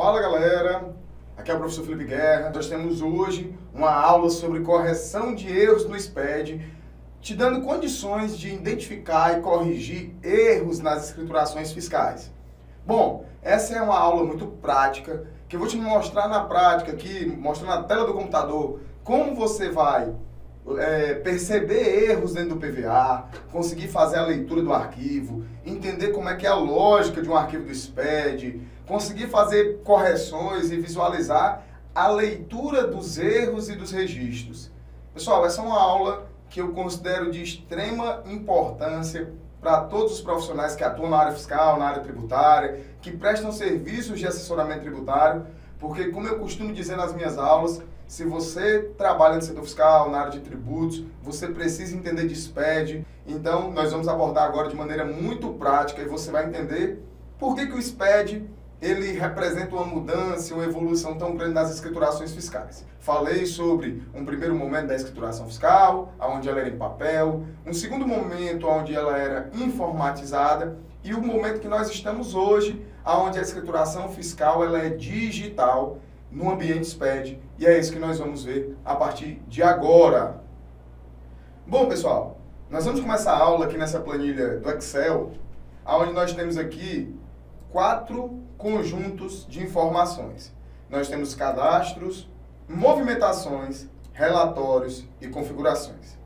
Fala galera, aqui é o professor Felipe Guerra. Nós temos hoje uma aula sobre correção de erros no SPED, te dando condições de identificar e corrigir erros nas escriturações fiscais. Bom, essa é uma aula muito prática, que eu vou te mostrar na prática aqui, mostrando na tela do computador, como você vai perceber erros dentro do PVA, conseguir fazer a leitura do arquivo, entender como é que é a lógica de um arquivo do SPED, conseguir fazer correções e visualizar a leitura dos erros e dos registros. Pessoal, essa é uma aula que eu considero de extrema importância para todos os profissionais que atuam na área fiscal, na área tributária, que prestam serviços de assessoramento tributário, porque, como eu costumo dizer nas minhas aulas, se você trabalha no setor fiscal, na área de tributos, você precisa entender de SPED. Então, nós vamos abordar agora de maneira muito prática e você vai entender por que o SPED ele representa uma mudança, uma evolução tão grande nas escriturações fiscais. Falei sobre um primeiro momento da escrituração fiscal, onde ela era em papel, um segundo momento onde ela era informatizada e o momento que nós estamos hoje, onde a escrituração fiscal ela é digital no ambiente SPED, e é isso que nós vamos ver a partir de agora. Bom, pessoal, nós vamos começar a aula aqui nessa planilha do Excel, onde nós temos aqui 4 conjuntos de informações. Nós temos cadastros, movimentações, relatórios e configurações.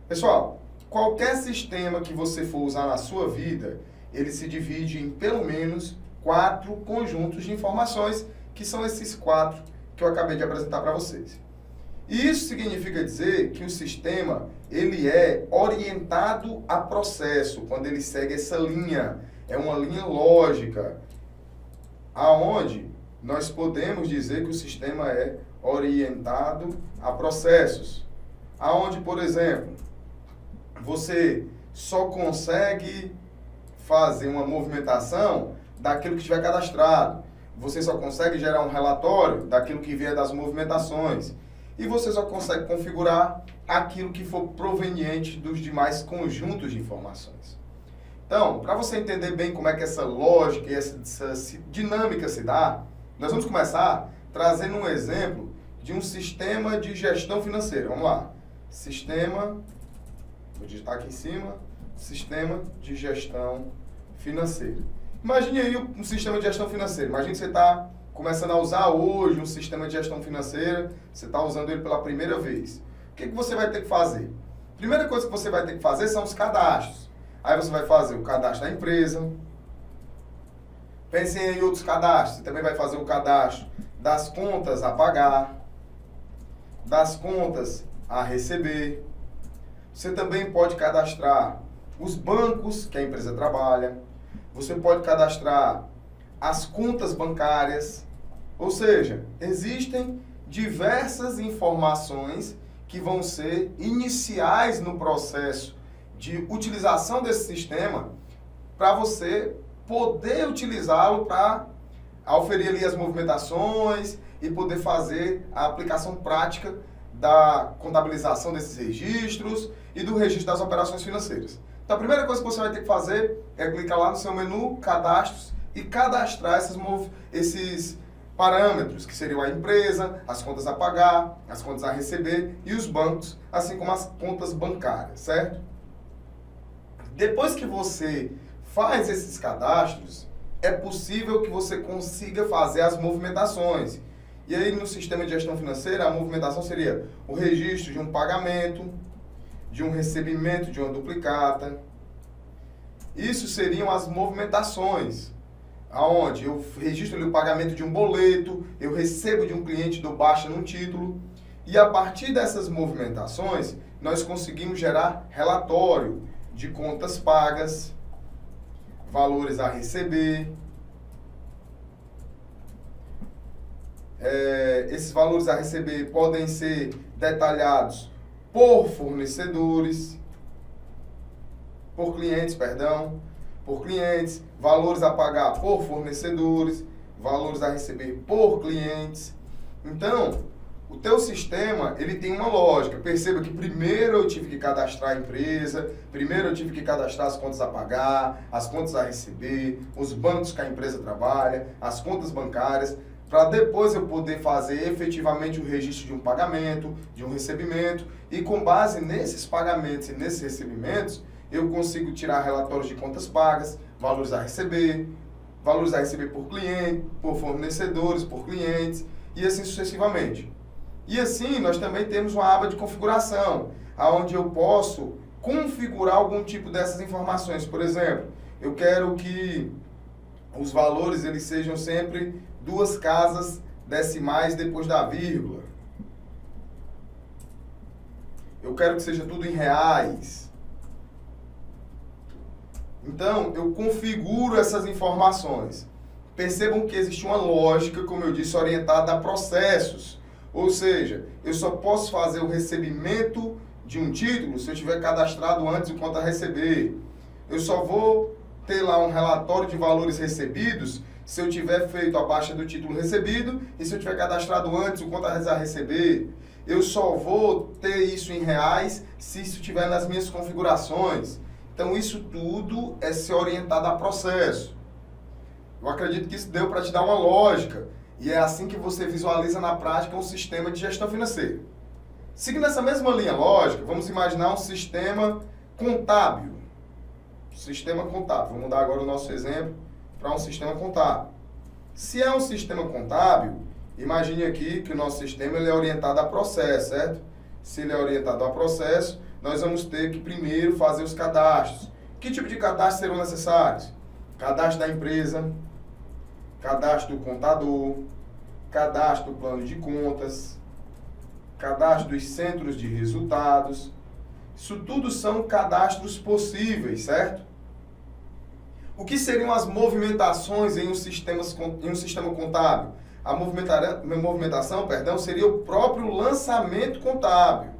Pessoal, qualquer sistema que você for usar na sua vida, ele se divide em pelo menos 4 conjuntos de informações, que são esses 4 que eu acabei de apresentar para vocês. E isso significa dizer que o sistema ele é orientado a processo, quando ele segue essa linha. É uma linha lógica, aonde nós podemos dizer que o sistema é orientado a processos. Aonde, por exemplo, você só consegue fazer uma movimentação daquilo que estiver cadastrado. Você só consegue gerar um relatório daquilo que vier das movimentações. E você só consegue configurar aquilo que for proveniente dos demais conjuntos de informações. Então, para você entender bem como é que essa lógica e essa dinâmica se dá, nós vamos começar trazendo um exemplo de um sistema de gestão financeira. Vamos lá. Sistema, vou digitar aqui em cima, sistema de gestão financeira. Imagine aí um sistema de gestão financeira. Imagine que você está começando a usar hoje um sistema de gestão financeira, você está usando ele pela primeira vez. O que você vai ter que fazer? Primeira coisa que você vai ter que fazer são os cadastros. Aí você vai fazer o cadastro da empresa. Pensem em outros cadastros. Você também vai fazer o cadastro das contas a pagar, das contas a receber. Você também pode cadastrar os bancos que a empresa trabalha. Você pode cadastrar as contas bancárias, ou seja, existem diversas informações que vão ser iniciais no processo de utilização desse sistema para você poder utilizá-lo para auferir ali as movimentações e poder fazer a aplicação prática da contabilização desses registros e do registro das operações financeiras. Então, a primeira coisa que você vai ter que fazer é clicar lá no seu menu Cadastros e cadastrar esses parâmetros, que seriam a empresa, as contas a pagar, as contas a receber e os bancos, assim como as contas bancárias, certo? Depois que você faz esses cadastros, é possível que você consiga fazer as movimentações. E aí, no sistema de gestão financeira, a movimentação seria o registro de um pagamento, de um recebimento de uma duplicata. Isso seriam as movimentações, aonde eu registro ali o pagamento de um boleto, eu recebo de um cliente, dou baixa num título, e a partir dessas movimentações, nós conseguimos gerar relatório de contas pagas, valores a receber. Esses valores a receber podem ser detalhados por fornecedores, por clientes, valores a pagar por fornecedores, valores a receber por clientes. Então, o teu sistema, ele tem uma lógica. Perceba que primeiro eu tive que cadastrar a empresa, primeiro eu tive que cadastrar as contas a pagar, as contas a receber, os bancos que a empresa trabalha, as contas bancárias. para depois eu poder fazer efetivamente o registro de um pagamento, de um recebimento, e com base nesses pagamentos e nesses recebimentos, eu consigo tirar relatórios de contas pagas, valores a receber por cliente, por fornecedores, por clientes, e assim sucessivamente. E assim, nós também temos uma aba de configuração, onde eu posso configurar algum tipo dessas informações. Por exemplo, eu quero que os valores eles sejam sempre 2 casas decimais depois da vírgula. Eu quero que seja tudo em reais. Então, eu configuro essas informações. Percebam que existe uma lógica, como eu disse, orientada a processos. Ou seja, eu só posso fazer o recebimento de um título se eu tiver cadastrado antes o conta a receber. Eu só vou ter lá um relatório de valores recebidos se eu tiver feito a baixa do título recebido e se eu tiver cadastrado antes o conta a receber. Eu só vou ter isso em reais se isso estiver nas minhas configurações. Então, isso tudo é ser orientado a processo. Eu acredito que isso deu para te dar uma lógica. E é assim que você visualiza na prática um sistema de gestão financeira. Seguindo essa mesma linha lógica, vamos imaginar um sistema contábil. Sistema contábil. Vou mudar agora o nosso exemplo para um sistema contábil. Se é um sistema contábil, imagine aqui que o nosso sistema ele é orientado a processo, certo? Se ele é orientado a processo, nós vamos ter que primeiro fazer os cadastros. Que tipo de cadastros serão necessários? Cadastro da empresa, cadastro do contador, cadastro do plano de contas, cadastro dos centros de resultados. Isso tudo são cadastros possíveis, certo? O que seriam as movimentações em um sistema contábil? A movimentação, seria o próprio lançamento contábil.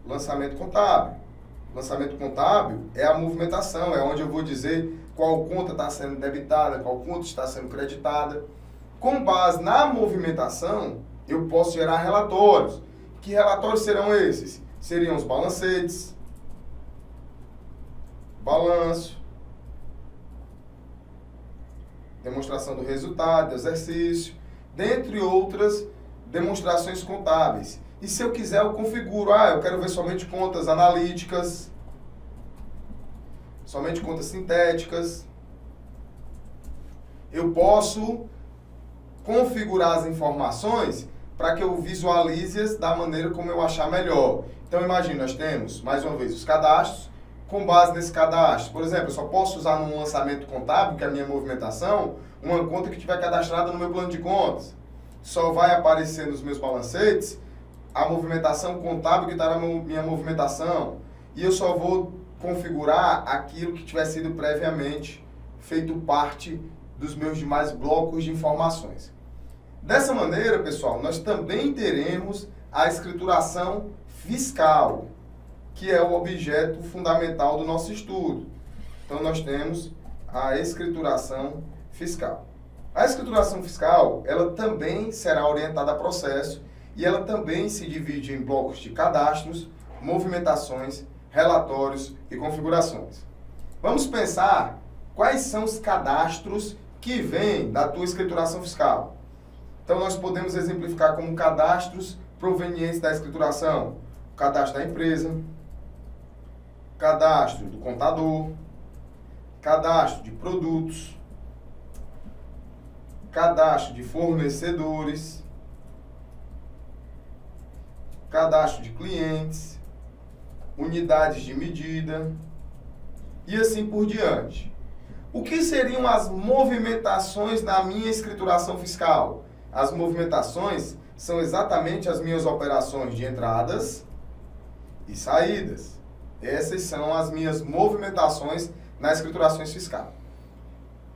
Lançamento contábil. Lançamento contábil é a movimentação, é onde eu vou dizer qual conta está sendo debitada, qual conta está sendo creditada. Com base na movimentação, eu posso gerar relatórios. Que relatórios serão esses? Seriam os balancetes, balanço, demonstração do resultado, do exercício, dentre outras demonstrações contábeis. E se eu quiser, eu configuro. Eu quero ver somente contas analíticas, somente contas sintéticas. Eu posso configurar as informações para que eu visualize-as da maneira como eu achar melhor. Então, imagine, nós temos, mais uma vez, os cadastros. Com base nesse cadastro, por exemplo, eu só posso usar num lançamento contábil, que é a minha movimentação, uma conta que estiver cadastrada no meu plano de contas. Só vai aparecer nos meus balancetes a movimentação contábil que está na minha movimentação. E eu só vou configurar aquilo que tiver sido previamente feito parte dos meus demais blocos de informações. Dessa maneira, pessoal, nós também teremos a escrituração fiscal, que é o objeto fundamental do nosso estudo. Então, nós temos a escrituração fiscal. A escrituração fiscal, ela também será orientada a processo e ela também se divide em blocos de cadastros, movimentações, relatórios e configurações. Vamos pensar quais são os cadastros que vêm da tua escrituração fiscal. Então, nós podemos exemplificar como cadastros provenientes da escrituração: o cadastro da empresa, cadastro do contador, cadastro de produtos, cadastro de fornecedores, cadastro de clientes, unidades de medida e assim por diante. O que seriam as movimentações na minha escrituração fiscal? As movimentações são exatamente as minhas operações de entradas e saídas. Essas são as minhas movimentações na escrituração fiscal.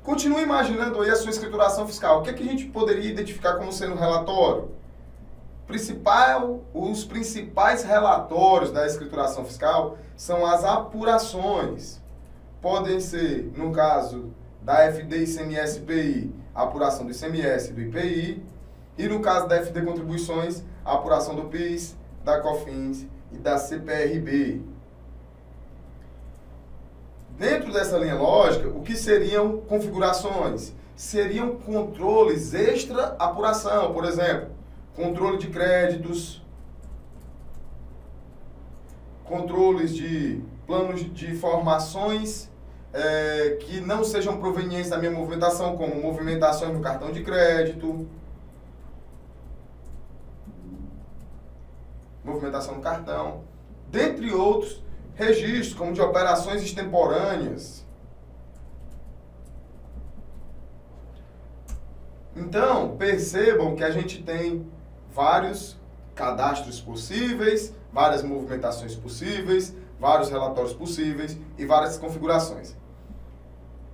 Continue imaginando aí a sua escrituração fiscal. O que é que a gente poderia identificar como sendo um relatório? Os principais relatórios da escrituração fiscal são as apurações. Podem ser, no caso da FD ICMS IPI, a apuração do ICMS e do IPI, e no caso da FD Contribuições, a apuração do PIS, da COFINS e da CPRB. Dentro dessa linha lógica, o que seriam configurações? seriam controles extra apuração, por exemplo, controle de créditos, controles de planos de informações que não sejam provenientes da minha movimentação, como movimentações no cartão de crédito, movimentação no cartão, dentre outros registros, como de operações extemporâneas. Então, percebam que a gente tem vários cadastros possíveis, várias movimentações possíveis, vários relatórios possíveis e várias configurações.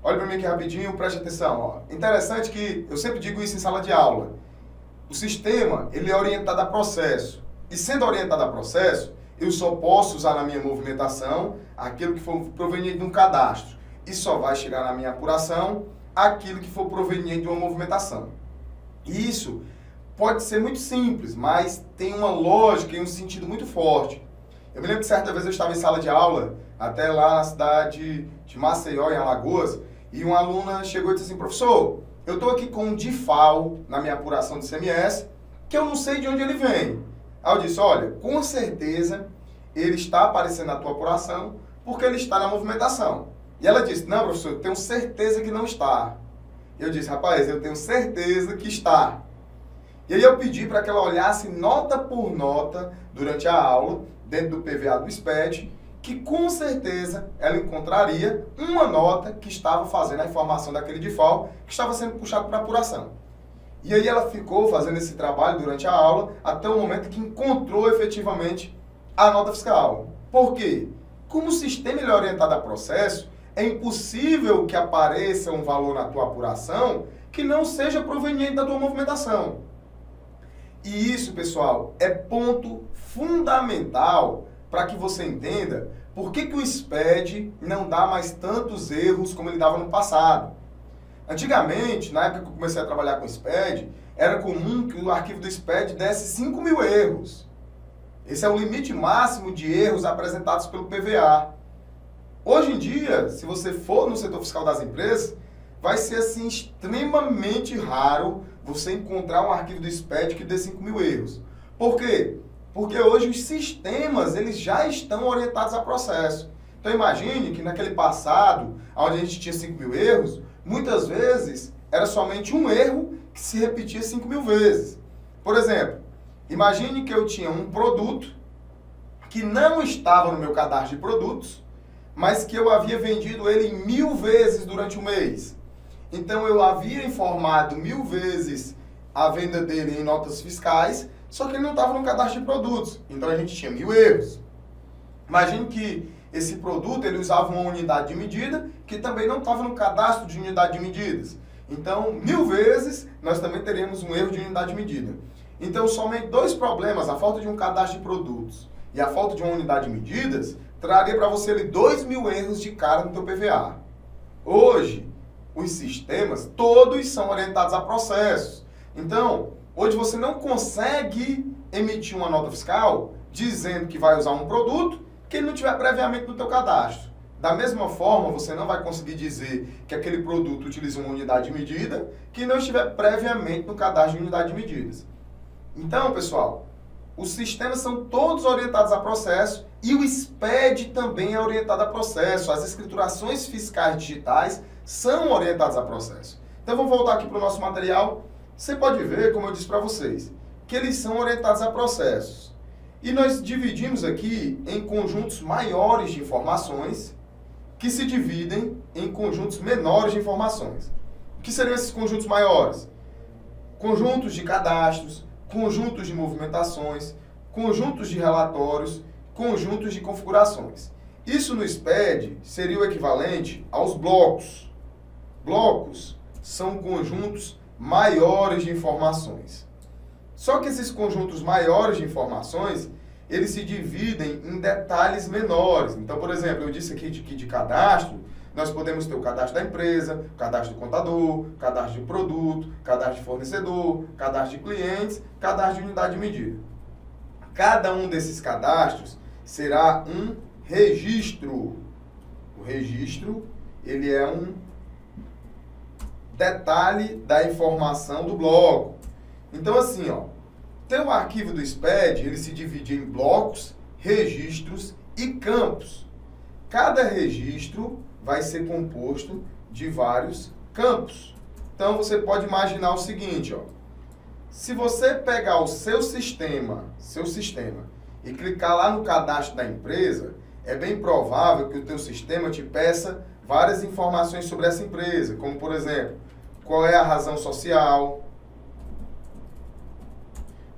Olha para mim aqui rapidinho, preste atenção. Ó. Interessante que eu sempre digo isso em sala de aula. O sistema, ele é orientado a processo. E sendo orientado a processo, eu só posso usar na minha movimentação aquilo que for proveniente de um cadastro. E só vai chegar na minha apuração aquilo que for proveniente de uma movimentação. E isso pode ser muito simples, mas tem uma lógica e um sentido muito forte. Eu me lembro que certa vez eu estava em sala de aula, até lá na cidade de Maceió, em Alagoas, e uma aluna chegou e disse assim, professor, eu estou aqui com um DIFAL na minha apuração de ICMS, que eu não sei de onde ele vem. Aí eu disse, olha, com certeza ele está aparecendo na tua apuração porque ele está na movimentação. E ela disse, não, professor, eu tenho certeza que não está. E eu disse, rapaz, eu tenho certeza que está. E aí eu pedi para que ela olhasse nota por nota durante a aula, dentro do PVA do SPED, que com certeza ela encontraria uma nota que estava fazendo a informação daquele DIFAL, que estava sendo puxado para apuração. E aí ela ficou fazendo esse trabalho durante a aula, até o momento que encontrou efetivamente a nota fiscal. Por quê? Como o sistema é orientado a processo, é impossível que apareça um valor na tua apuração que não seja proveniente da tua movimentação. E isso, pessoal, é ponto fundamental para que você entenda por que o SPED não dá mais tantos erros como ele dava no passado. Antigamente, na época que eu comecei a trabalhar com SPED, era comum que o arquivo do SPED desse 5.000 erros. Esse é o limite máximo de erros apresentados pelo PVA. Hoje em dia, se você for no setor fiscal das empresas, vai ser assim extremamente raro você encontrar um arquivo do SPED que dê 5.000 erros. Por quê? Porque hoje os sistemas eles já estão orientados a processo. Então imagine que naquele passado, onde a gente tinha 5.000 erros, muitas vezes era somente um erro que se repetia 5.000 vezes. Por exemplo, imagine que eu tinha um produto que não estava no meu cadastro de produtos, mas que eu havia vendido ele 1.000 vezes durante o mês. Então eu havia informado 1.000 vezes a venda dele em notas fiscais, só que ele não estava no cadastro de produtos. Então a gente tinha 1.000 erros. Imagine que esse produto ele usava uma unidade de medida que também não estava no cadastro de unidade de medidas. Então 1.000 vezes nós também teríamos um erro de unidade de medida. Então somente dois problemas, a falta de um cadastro de produtos e a falta de uma unidade de medidas, traria para você ali 2.000 erros de cara no teu PVA. Hoje, os sistemas todos são orientados a processos. Então, hoje você não consegue emitir uma nota fiscal dizendo que vai usar um produto que ele não tiver previamente no teu cadastro. Da mesma forma, você não vai conseguir dizer que aquele produto utiliza uma unidade de medida que não estiver previamente no cadastro de unidade de medidas. Então, pessoal, os sistemas são todos orientados a processo e o SPED também é orientado a processo. As escriturações fiscais digitais são orientadas a processo. Então, vamos voltar aqui para o nosso material. Você pode ver, como eu disse para vocês, que eles são orientados a processos. E nós dividimos aqui em conjuntos maiores de informações que se dividem em conjuntos menores de informações. O que seriam esses conjuntos maiores? Conjuntos de cadastros, conjuntos de movimentações, conjuntos de relatórios, conjuntos de configurações. Isso no SPED seria o equivalente aos blocos. Blocos são conjuntos maiores de informações. Só que esses conjuntos maiores de informações, eles se dividem em detalhes menores. Então, por exemplo, eu disse aqui de cadastro, nós podemos ter o cadastro da empresa, o cadastro do contador, cadastro de produto, cadastro de fornecedor, cadastro de clientes, cadastro de unidade de medida. Cada um desses cadastros será um registro. O registro, ele é um detalhe da informação do bloco. Então, assim, ó, teu arquivo do SPED, ele se divide em blocos, registros e campos. Cada registro vai ser composto de vários campos. Então, você pode imaginar o seguinte, ó. Se você pegar o seu sistema e clicar lá no cadastro da empresa, é bem provável que o teu sistema te peça várias informações sobre essa empresa, como, por exemplo, qual é a razão social,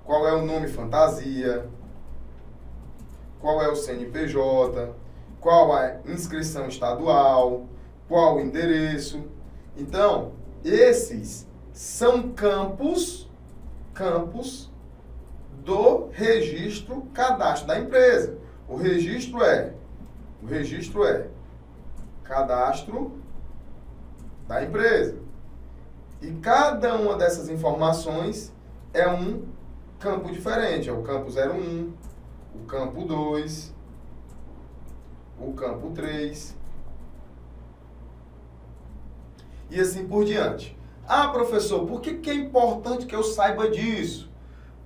qual é o nome fantasia, qual é o CNPJ, qual a inscrição estadual, qual o endereço. Então, esses são campos do registro cadastro da empresa. O registro é cadastro da empresa. E cada uma dessas informações é um campo diferente. É o campo 01, o campo 2, o campo 3 e assim por diante. Ah, professor, por que é importante que eu saiba disso?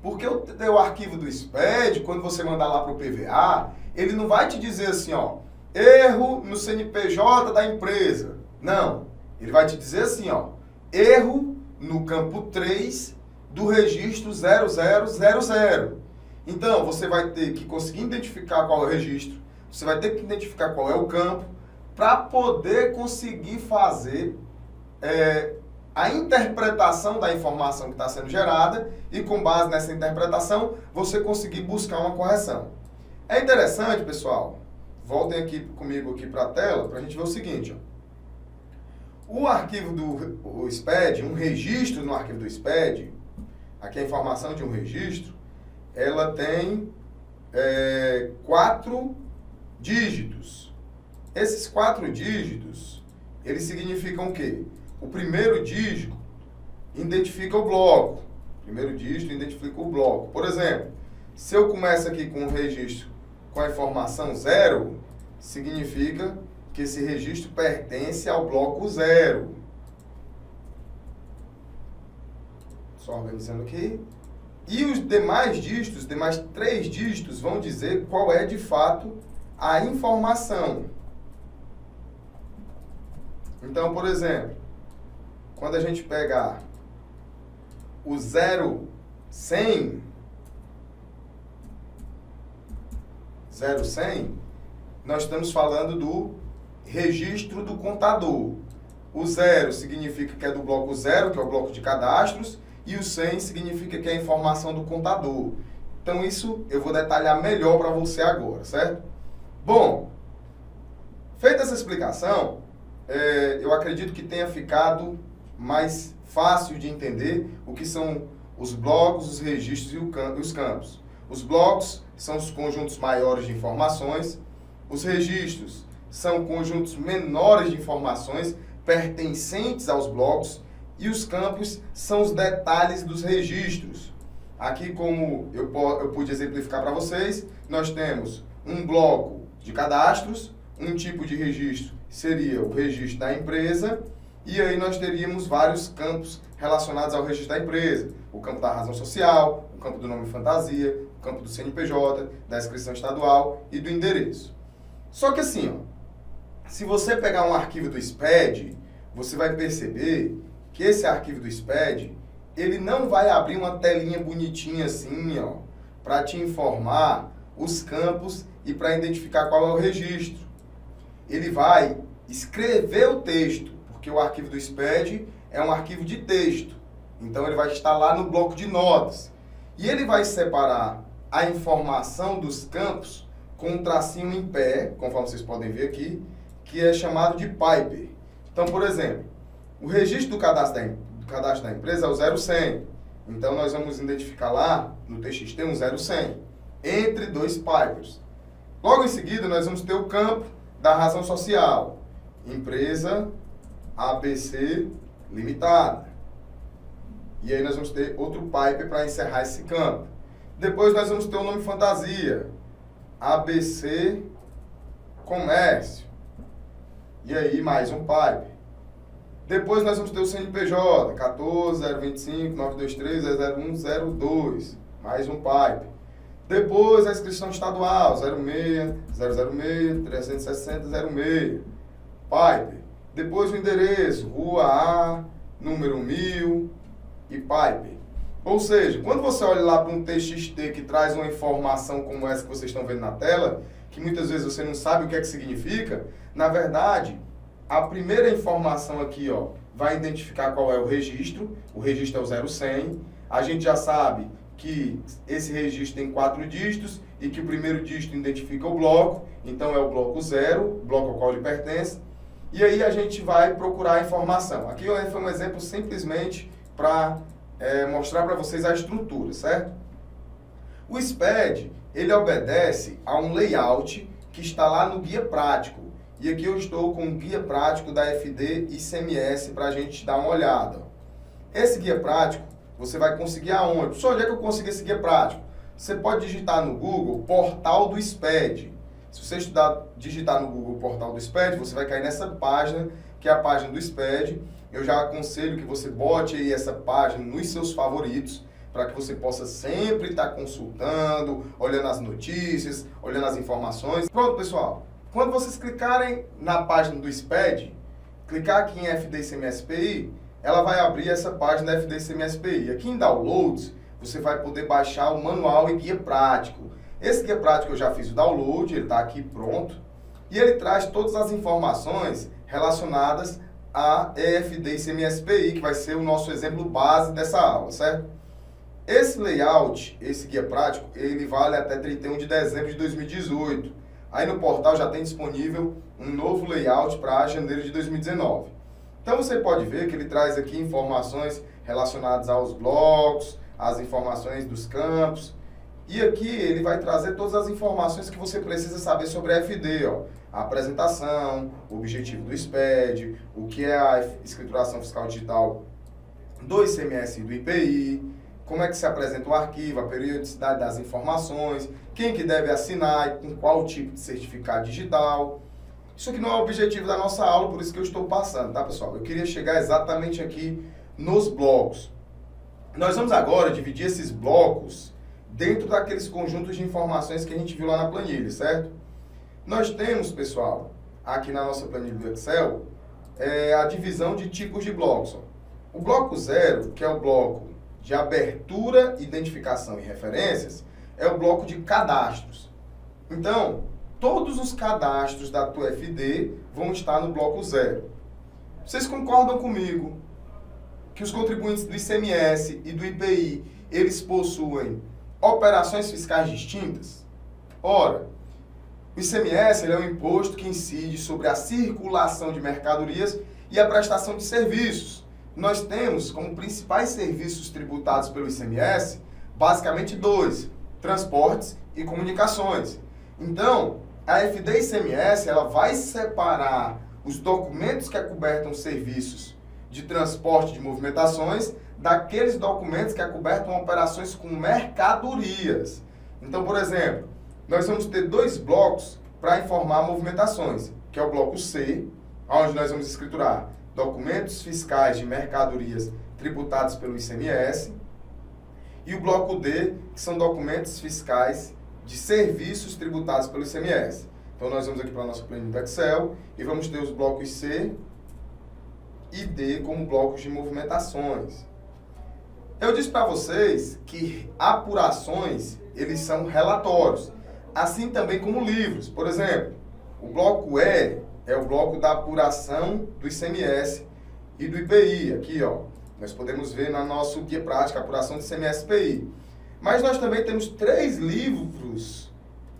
Porque o teu arquivo do SPED, quando você mandar lá para o PVA, ele não vai te dizer assim, ó, erro no CNPJ da empresa. Não. Ele vai te dizer assim, ó, erro no campo 3 do registro 0000. Então, você vai ter que conseguir identificar qual é o registro, você vai ter que identificar qual é o campo, para poder conseguir fazer a interpretação da informação que está sendo gerada e, com base nessa interpretação, você conseguir buscar uma correção. É interessante, pessoal, voltem aqui comigo aqui para a tela para a gente ver o seguinte. Ó. O arquivo do SPED, um registro no arquivo do SPED, aqui a informação de um registro, ela tem 4 dígitos. Esses 4 dígitos, eles significam o quê? O primeiro dígito identifica o bloco. O primeiro dígito identifica o bloco. Por exemplo, se eu começo aqui com um registro com a informação 0, significa que esse registro pertence ao bloco 0. Só organizando aqui. E os demais dígitos, os demais 3 dígitos, vão dizer qual é de fato a informação. Então, por exemplo, quando a gente pegar o 0100, nós estamos falando do registro do contador. O 0 significa que é do bloco 0, que é o bloco de cadastros, e o 100 significa que é a informação do contador. Então, isso eu vou detalhar melhor para você agora, certo? Bom, feita essa explicação, eu acredito que tenha ficado mais fácil de entender o que são os blocos, os registros e os campos. Os blocos são os conjuntos maiores de informações, os registros são conjuntos menores de informações pertencentes aos blocos e os campos são os detalhes dos registros. Aqui, como eu pude exemplificar para vocês, nós temos um bloco de cadastros, um tipo de registro seria o registro da empresa, e aí nós teríamos vários campos relacionados ao registro da empresa. O campo da razão social, o campo do nome fantasia, o campo do CNPJ, da inscrição estadual e do endereço. Só que assim, ó, se você pegar um arquivo do SPED, você vai perceber que esse arquivo do SPED, ele não vai abrir uma telinha bonitinha assim, ó, para te informar os campos e para identificar qual é o registro. Ele vai escrever o texto, porque o arquivo do SPED é um arquivo de texto. Então, ele vai estar lá no bloco de notas. E ele vai separar a informação dos campos com um tracinho em pé, conforme vocês podem ver aqui, que é chamado de Piper. Então, por exemplo, o registro do cadastro da empresa é o 0100. Então, nós vamos identificar lá no TXT um 0100, entre 2 Pipers. Logo em seguida, nós vamos ter o campo da razão social, empresa ABC Limitada. E aí nós vamos ter outro Piper para encerrar esse campo. Depois nós vamos ter o nome fantasia, ABC Comércio. E aí mais um Piper. Depois nós vamos ter o CNPJ, 14.025.923.001.02, mais um PAIP. Depois a inscrição estadual, 06.006.360.06, PAIP. Depois o endereço, Rua A, número 1000 e PAIP. Ou seja, quando você olha lá para um TXT que traz uma informação como essa que vocês estão vendo na tela, que muitas vezes você não sabe o que é que significa, na verdade, a primeira informação aqui, ó, vai identificar qual é o registro é o 0100, a gente já sabe que esse registro tem 4 dígitos e que o primeiro dígito identifica o bloco, então é o bloco 0, bloco ao qual ele pertence, e aí a gente vai procurar a informação. Aqui foi um exemplo simplesmente para mostrar para vocês a estrutura, certo? O SPED, ele obedece a um layout que está lá no guia prático. E aqui eu estou com o guia prático da FD ICMS para a gente dar uma olhada. Esse guia prático, você vai conseguir aonde? Só onde é que eu consigo esse guia prático? Você pode digitar no Google Portal do SPED. Se você digitar no Google Portal do SPED, você vai cair nessa página, que é a página do SPED. Eu já aconselho que você bote aí essa página nos seus favoritos, para que você possa sempre estar consultando, olhando as notícias, olhando as informações. Pronto, pessoal. Quando vocês clicarem na página do SPED, clicar aqui em FD ICMS-PI, ela vai abrir essa página da FD ICMS-PI. Aqui em Downloads, você vai poder baixar o manual e guia prático. Esse guia prático eu já fiz o download, ele está aqui pronto, e ele traz todas as informações relacionadas a EFD ICMS-PI, que vai ser o nosso exemplo base dessa aula, certo? Esse layout, esse guia prático, ele vale até 31 de dezembro de 2018. Aí no portal já tem disponível um novo layout para janeiro de 2019. Então você pode ver que ele traz aqui informações relacionadas aos blocos, as informações dos campos. E aqui ele vai trazer todas as informações que você precisa saber sobre a FD, ó. A apresentação, o objetivo do SPED, o que é a escrituração fiscal digital do ICMS e do IPI, como é que se apresenta o arquivo, a periodicidade das informações, quem que deve assinar e com qual tipo de certificado digital. Isso aqui não é o objetivo da nossa aula, por isso que eu estou passando, tá, pessoal? Eu queria chegar exatamente aqui nos blocos. Nós vamos agora dividir esses blocos dentro daqueles conjuntos de informações que a gente viu lá na planilha, certo? Nós temos, pessoal, aqui na nossa planilha do Excel, a divisão de tipos de blocos. Ó. O bloco 0, que é o bloco de abertura, identificação e referências, é o bloco de cadastros. Então, todos os cadastros da tua FD vão estar no bloco 0. Vocês concordam comigo que os contribuintes do ICMS e do IPI, eles possuem operações fiscais distintas? Ora, o ICMS ele é um imposto que incide sobre a circulação de mercadorias e a prestação de serviços. Nós temos como principais serviços tributados pelo ICMS, basicamente 2, transportes e comunicações. Então, a FD ICMS ela vai separar os documentos que acobertam serviços de transporte de movimentações daqueles documentos que acobertam operações com mercadorias. Então, por exemplo, nós vamos ter 2 blocos para informar movimentações, que é o bloco C, onde nós vamos escriturar documentos fiscais de mercadorias tributados pelo ICMS, e o bloco D, que são documentos fiscais de serviços tributados pelo ICMS. Então, nós vamos aqui para a nossa planilha do Excel e vamos ter os blocos C e D como blocos de movimentações. Eu disse para vocês que apurações, eles são relatórios, assim também como livros. Por exemplo, o bloco E é o bloco da apuração do ICMS e do IPI. Aqui, ó, nós podemos ver no nosso guia prático, a apuração do ICMS e IPI. Mas nós também temos 3 livros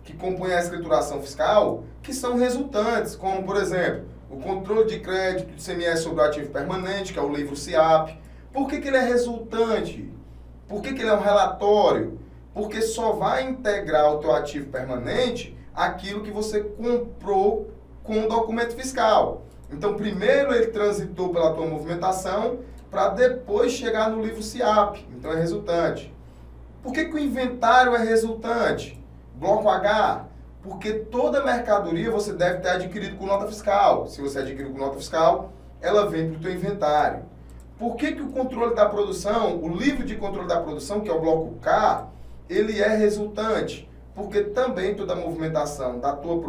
que compõem a escrituração fiscal que são resultantes, como, por exemplo, o controle de crédito do ICMS sobre o ativo permanente, que é o livro CIAP. Por que ele é resultante? Por que ele é um relatório? Porque só vai integrar o teu ativo permanente aquilo que você comprou com o documento fiscal. Então, primeiro ele transitou pela tua movimentação para depois chegar no livro CIAP. Então, é resultante. Por que o inventário é resultante? Bloco H. Porque toda mercadoria você deve ter adquirido com nota fiscal. Se você adquiriu com nota fiscal, ela vem para o teu inventário. Por que que o controle da produção, o livro de controle da produção, que é o bloco K, ele é resultante? Porque também toda a movimentação da tua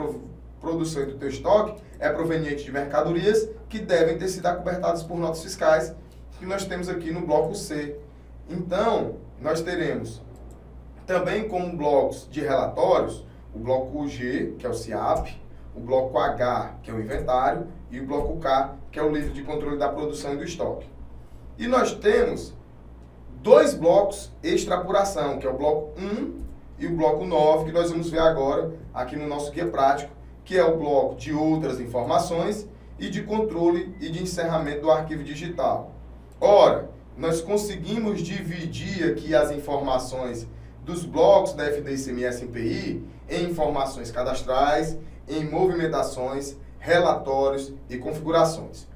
produção e do teu estoque é proveniente de mercadorias que devem ter sido acobertadas por notas fiscais, que nós temos aqui no bloco C. Então, nós teremos também como blocos de relatórios, o bloco G, que é o CIAP, o bloco H, que é o inventário, e o bloco K, que é o livro de controle da produção e do estoque. E nós temos dois blocos extra-apuração, que é o bloco 1 e o bloco 9, que nós vamos ver agora aqui no nosso guia prático, que é o bloco de outras informações e de controle e de encerramento do arquivo digital. Ora, nós conseguimos dividir aqui as informações dos blocos da FD ICMS IPI em informações cadastrais, em movimentações, relatórios e configurações.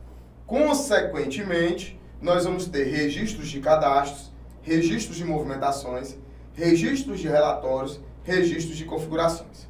Consequentemente, nós vamos ter registros de cadastros, registros de movimentações, registros de relatórios, registros de configurações.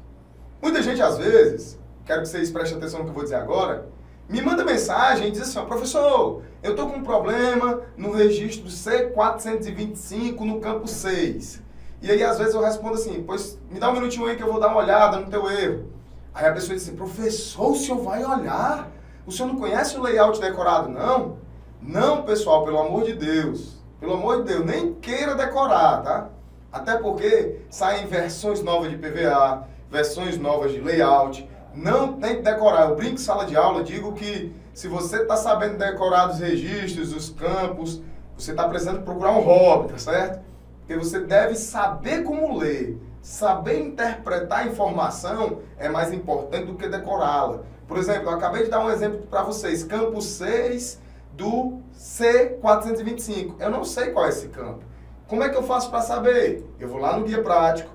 Muita gente, às vezes, quero que vocês prestem atenção no que eu vou dizer agora, me manda mensagem e diz assim, ó, professor, eu estou com um problema no registro C425 no campo 6. E aí, às vezes, eu respondo assim, pois me dá um minutinho aí que eu vou dar uma olhada no teu erro. Aí a pessoa diz assim, professor, o senhor vai olhar? O senhor não conhece o layout decorado, não? Não, pessoal, pelo amor de Deus. Pelo amor de Deus, nem queira decorar, tá? Até porque saem versões novas de PVA, versões novas de layout. Não tem que decorar. Eu brinco em sala de aula, digo que se você está sabendo decorar os registros, os campos, você está precisando procurar um hobby, tá certo? Porque você deve saber como ler. Saber interpretar a informação é mais importante do que decorá-la. Por exemplo, eu acabei de dar um exemplo para vocês. Campo 6 do C425. Eu não sei qual é esse campo. Como é que eu faço para saber? Eu vou lá no guia prático,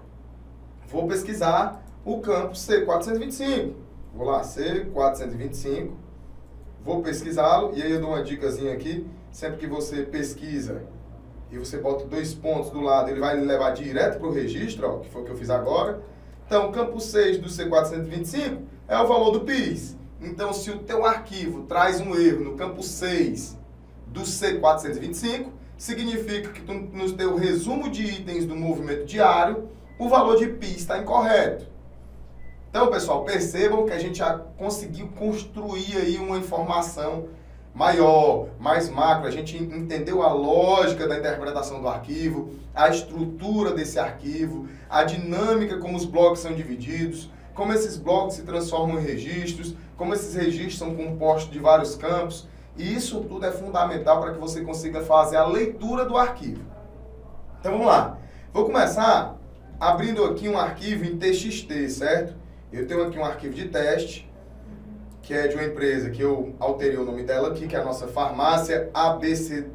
vou pesquisar o campo C425. Vou lá, C425, vou pesquisá-lo e aí eu dou uma dicasinha aqui. Sempre que você pesquisa e você bota 2 pontos do lado, ele vai lhe levar direto para o registro, ó, que foi o que eu fiz agora. Então, campo 6 do C425 é o valor do PIS. Então, se o teu arquivo traz um erro no campo 6 do C425, significa que no teu resumo de itens do movimento diário, o valor de PIS está incorreto. Então, pessoal, percebam que a gente já conseguiu construir aí uma informação maior, mais macro. A gente entendeu a lógica da interpretação do arquivo, a estrutura desse arquivo, a dinâmica como os blocos são divididos, como esses blocos se transformam em registros, como esses registros são compostos de vários campos. E isso tudo é fundamental para que você consiga fazer a leitura do arquivo. Então vamos lá. Vou começar abrindo aqui um arquivo em TXT, certo? Eu tenho aqui um arquivo de teste, que é de uma empresa que eu alterei o nome dela aqui, que é a nossa farmácia ABCED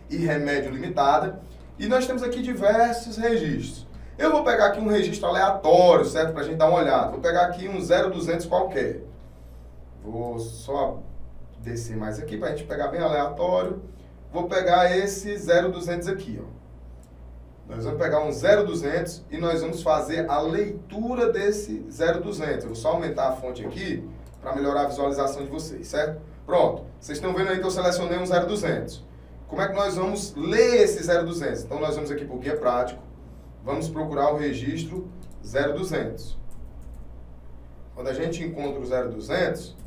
e Remédio Limitada. E nós temos aqui diversos registros. Eu vou pegar aqui um registro aleatório, certo? Para a gente dar uma olhada. Vou pegar aqui um 0200 qualquer. Vou só descer mais aqui para a gente pegar bem aleatório. Vou pegar esse 0200 aqui, ó. Nós vamos pegar um 0200 e nós vamos fazer a leitura desse 0200. Eu vou só aumentar a fonte aqui para melhorar a visualização de vocês, certo? Pronto. Vocês estão vendo aí que eu selecionei um 0200. Como é que nós vamos ler esse 0200? Então nós vamos aqui para o guia prático. Vamos procurar o registro 0200. Quando a gente encontra o 0200,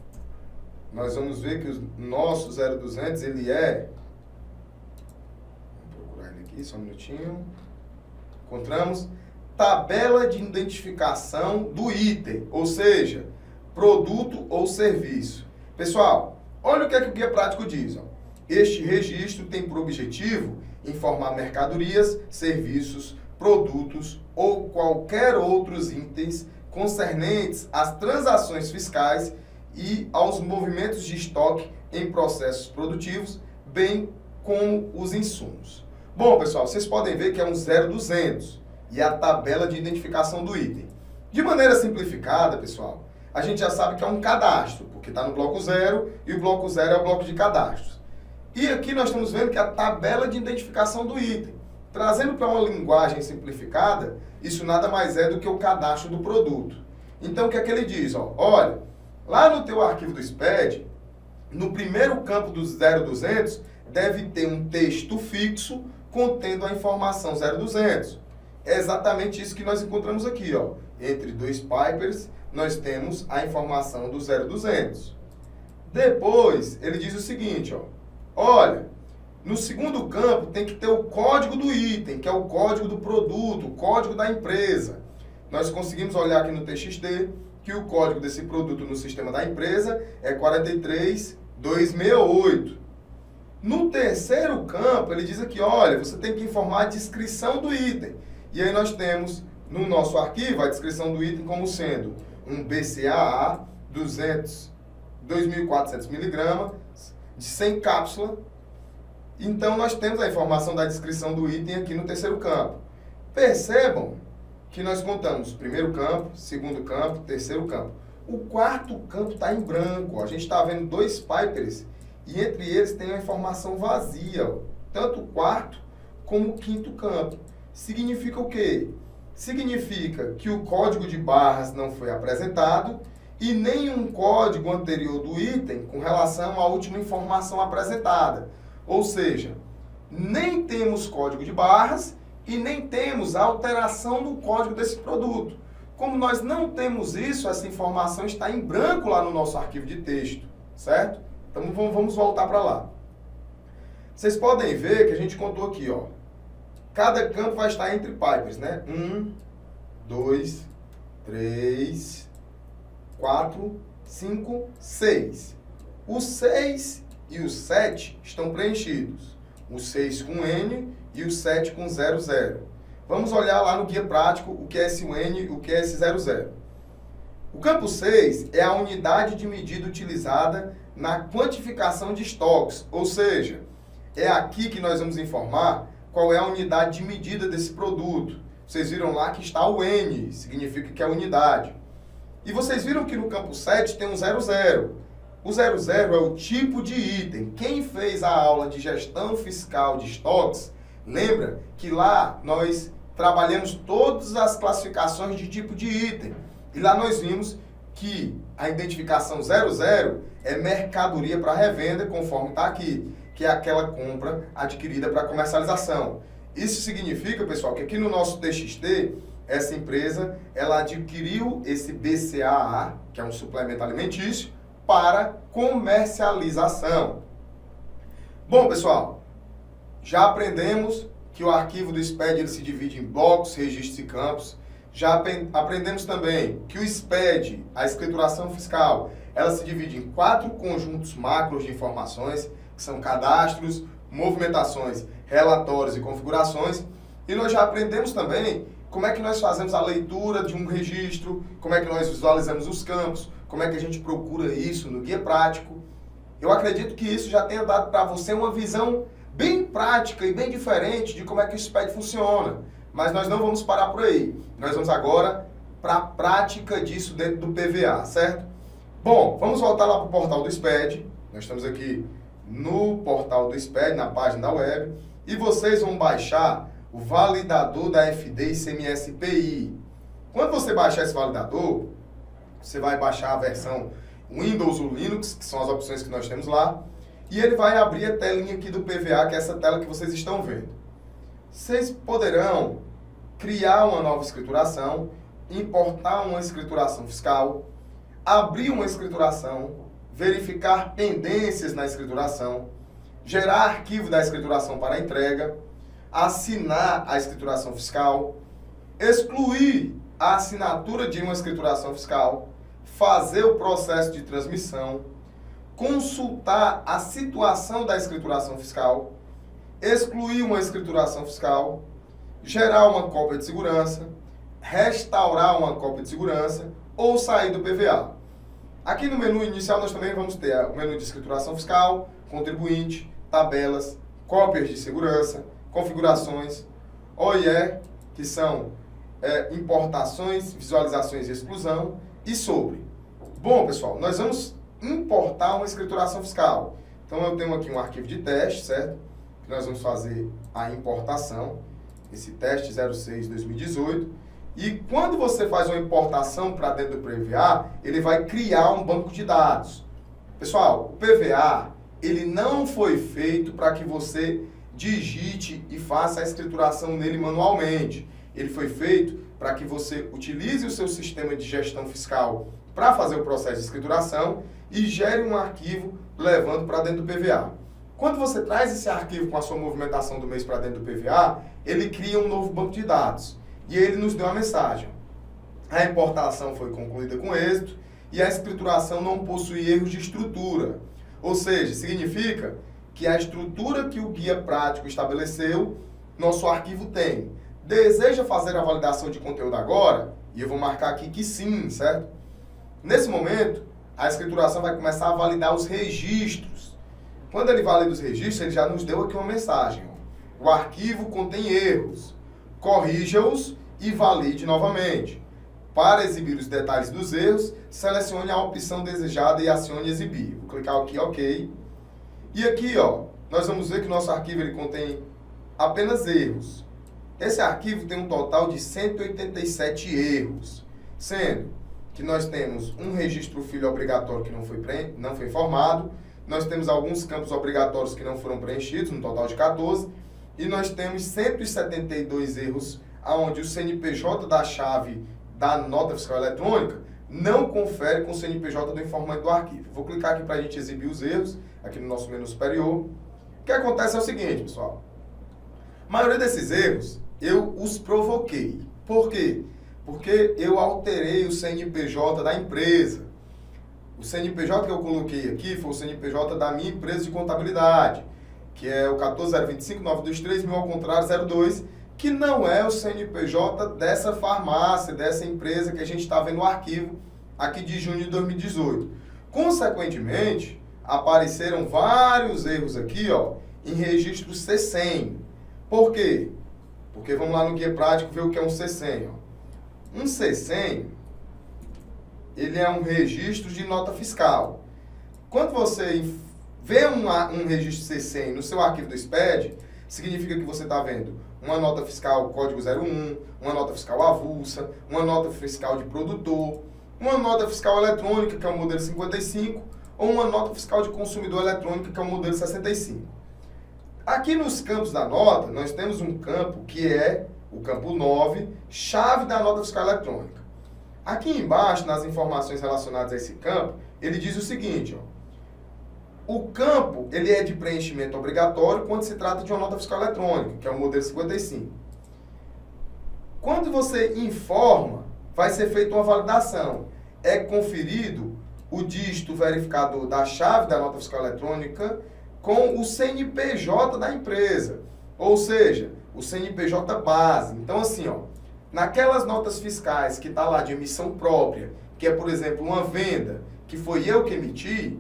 nós vamos ver que o nosso 0200, ele é... Vou procurar ele aqui, só um minutinho. Encontramos tabela de identificação do item, ou seja, produto ou serviço. Pessoal, olha o que é que o guia prático diz. Ó. Este registro tem por objetivo informar mercadorias, serviços, produtos ou qualquer outros itens concernentes às transações fiscais e aos movimentos de estoque em processos produtivos, bem como os insumos. Bom, pessoal, vocês podem ver que é um 0200 e a tabela de identificação do item. De maneira simplificada, pessoal, a gente já sabe que é um cadastro, porque está no bloco 0 e o bloco 0 é o bloco de cadastros. E aqui nós estamos vendo que é a tabela de identificação do item. Trazendo para uma linguagem simplificada, isso nada mais é do que o cadastro do produto. Então, o que é que ele diz? Ó, olha, lá no teu arquivo do SPED, no primeiro campo do 0200, deve ter um texto fixo contendo a informação 0200. É exatamente isso que nós encontramos aqui, ó. Entre dois pipers, nós temos a informação do 0200. Depois, ele diz o seguinte, ó. Olha, no segundo campo tem que ter o código do item, que é o código do produto, o código da empresa. Nós conseguimos olhar aqui no TXT que o código desse produto no sistema da empresa é 43268. No terceiro campo, ele diz aqui, olha, você tem que informar a descrição do item. E aí nós temos no nosso arquivo a descrição do item como sendo um BCAA 2.400 mg de 100 cápsulas. Então nós temos a informação da descrição do item aqui no terceiro campo. Percebam que nós contamos primeiro campo, segundo campo, terceiro campo. O quarto campo está em branco. A gente está vendo dois pipers e entre eles tem a informação vazia, ó. Tanto o quarto como o quinto campo. Significa o quê? Significa que o código de barras não foi apresentado e nenhum código anterior do item com relação à última informação apresentada. Ou seja, nem temos código de barras e nem temos a alteração no código desse produto. Como nós não temos isso, essa informação está em branco lá no nosso arquivo de texto, certo? Então vamos voltar para lá. Vocês podem ver que a gente contou aqui, ó. Cada campo vai estar entre pipers, né? 1, 2, 3, 4, 5, 6. O 6 e o 7 estão preenchidos. O 6 com N e o 7 com 00. Vamos olhar lá no guia prático o que é esse N e o que é esse 00. O campo 6 é a unidade de medida utilizada na quantificação de estoques, ou seja, é aqui que nós vamos informar qual é a unidade de medida desse produto. Vocês viram lá que está o N, significa que é a unidade. E vocês viram que no campo 7 tem um 00. O 00 é o tipo de item. Quem fez a aula de gestão fiscal de estoques, lembra que lá nós trabalhamos todas as classificações de tipo de item. E lá nós vimos que a identificação 00 é mercadoria para revenda, conforme está aqui, que é aquela compra adquirida para comercialização. Isso significa, pessoal, que aqui no nosso TXT, essa empresa, ela adquiriu esse BCAA, que é um suplemento alimentício, para comercialização. Bom, pessoal, já aprendemos que o arquivo do SPED ele se divide em blocos, registros e campos. Já aprendemos também que o SPED, a escrituração fiscal, ela se divide em 4 conjuntos macros de informações, que são cadastros, movimentações, relatórios e configurações. E nós já aprendemos também como é que nós fazemos a leitura de um registro, como é que nós visualizamos os campos, como é que a gente procura isso no guia prático. Eu acredito que isso já tenha dado para você uma visão bem prática e bem diferente de como é que o SPED funciona. Mas nós não vamos parar por aí. Nós vamos agora para a prática disso dentro do PVA, certo? Bom, vamos voltar lá para o portal do SPED. Nós estamos aqui no portal do SPED, na página da web. E vocês vão baixar o validador da FD ICMS PI. Quando você baixar esse validador, você vai baixar a versão Windows ou Linux, que são as opções que nós temos lá. E ele vai abrir a telinha aqui do PVA, que é essa tela que vocês estão vendo. Vocês poderão criar uma nova escrituração, importar uma escrituração fiscal, abrir uma escrituração, verificar pendências na escrituração, gerar arquivo da escrituração para entrega, assinar a escrituração fiscal, excluir a assinatura de uma escrituração fiscal, fazer o processo de transmissão, consultar a situação da escrituração fiscal, excluir uma escrituração fiscal, gerar uma cópia de segurança, restaurar uma cópia de segurança ou sair do PVA. Aqui no menu inicial nós também vamos ter o menu de escrituração fiscal, contribuinte, tabelas, cópias de segurança, configurações, OIE, que são importações, visualizações e exclusão, e sobre. Bom, pessoal, nós vamos importar uma escrituração fiscal. Então eu tenho aqui um arquivo de teste, certo? Nós vamos fazer a importação, esse teste 06-2018. E quando você faz uma importação para dentro do PVA, ele vai criar um banco de dados. Pessoal, o PVA, ele não foi feito para que você digite e faça a escrituração nele manualmente. Ele foi feito para que você utilize o seu sistema de gestão fiscal para fazer o processo de escrituração e gere um arquivo levando para dentro do PVA. Quando você traz esse arquivo com a sua movimentação do mês para dentro do PVA, ele cria um novo banco de dados. E ele nos deu uma mensagem. A importação foi concluída com êxito e a escrituração não possui erros de estrutura. Ou seja, significa que a estrutura que o guia prático estabeleceu, nosso arquivo tem. Deseja fazer a validação de conteúdo agora? E eu vou marcar aqui que sim, certo? Nesse momento, a escrituração vai começar a validar os registros. Quando ele valida os registros, ele já nos deu aqui uma mensagem. O arquivo contém erros. Corrija-os e valide novamente. Para exibir os detalhes dos erros, selecione a opção desejada e acione exibir. Vou clicar aqui, OK. E aqui, ó, nós vamos ver que o nosso arquivo ele contém apenas erros. Esse arquivo tem um total de 187 erros, sendo que nós temos um registro filho obrigatório que não foi informado, nós temos alguns campos obrigatórios que não foram preenchidos, um total de 14, e nós temos 172 erros onde o CNPJ da chave da nota fiscal eletrônica não confere com o CNPJ do informante do arquivo. Vou clicar aqui para a gente exibir os erros, aqui no nosso menu superior. O que acontece é o seguinte, pessoal. A maioria desses erros, eu os provoquei. Por quê? Porque eu alterei o CNPJ da empresa. O CNPJ que eu coloquei aqui foi o CNPJ da minha empresa de contabilidade, que é o 14025-923, ao contrário 02, que não é o CNPJ dessa farmácia, dessa empresa que a gente está vendo no arquivo aqui de junho de 2018. Consequentemente, apareceram vários erros aqui, ó, em registro C100. Por quê? Porque vamos lá no guia prático ver o que é um C100. Ó. Um C100, ele é um registro de nota fiscal. Quando você vê um registro C100 no seu arquivo do SPED, significa que você está vendo uma nota fiscal código 01, uma nota fiscal avulsa, uma nota fiscal de produtor, uma nota fiscal eletrônica, que é o modelo 55, ou uma nota fiscal de consumidor eletrônica, que é o modelo 65. Aqui nos campos da nota, nós temos um campo que é o campo 9, chave da nota fiscal eletrônica. Aqui embaixo, nas informações relacionadas a esse campo, ele diz o seguinte, ó. O campo, ele é de preenchimento obrigatório quando se trata de uma nota fiscal eletrônica, que é o modelo 55. Quando você informa, vai ser feita uma validação. É conferido o dígito verificador da chave da nota fiscal eletrônica com o CNPJ da empresa, ou seja, o CNPJ base. Então, assim, ó, naquelas notas fiscais que está lá de emissão própria, que é, por exemplo, uma venda, que foi eu que emiti,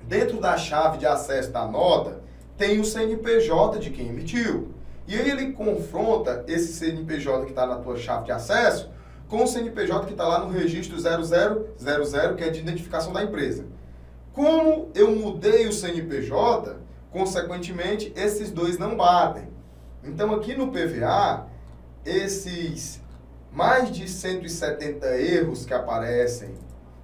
dentro da chave de acesso da nota, tem o CNPJ de quem emitiu. E aí ele confronta esse CNPJ que está na tua chave de acesso com o CNPJ que está lá no registro 0000, que é de identificação da empresa. Como eu mudei o CNPJ, consequentemente, esses dois não batem. Então, aqui no PVA, esses mais de 170 erros que aparecem,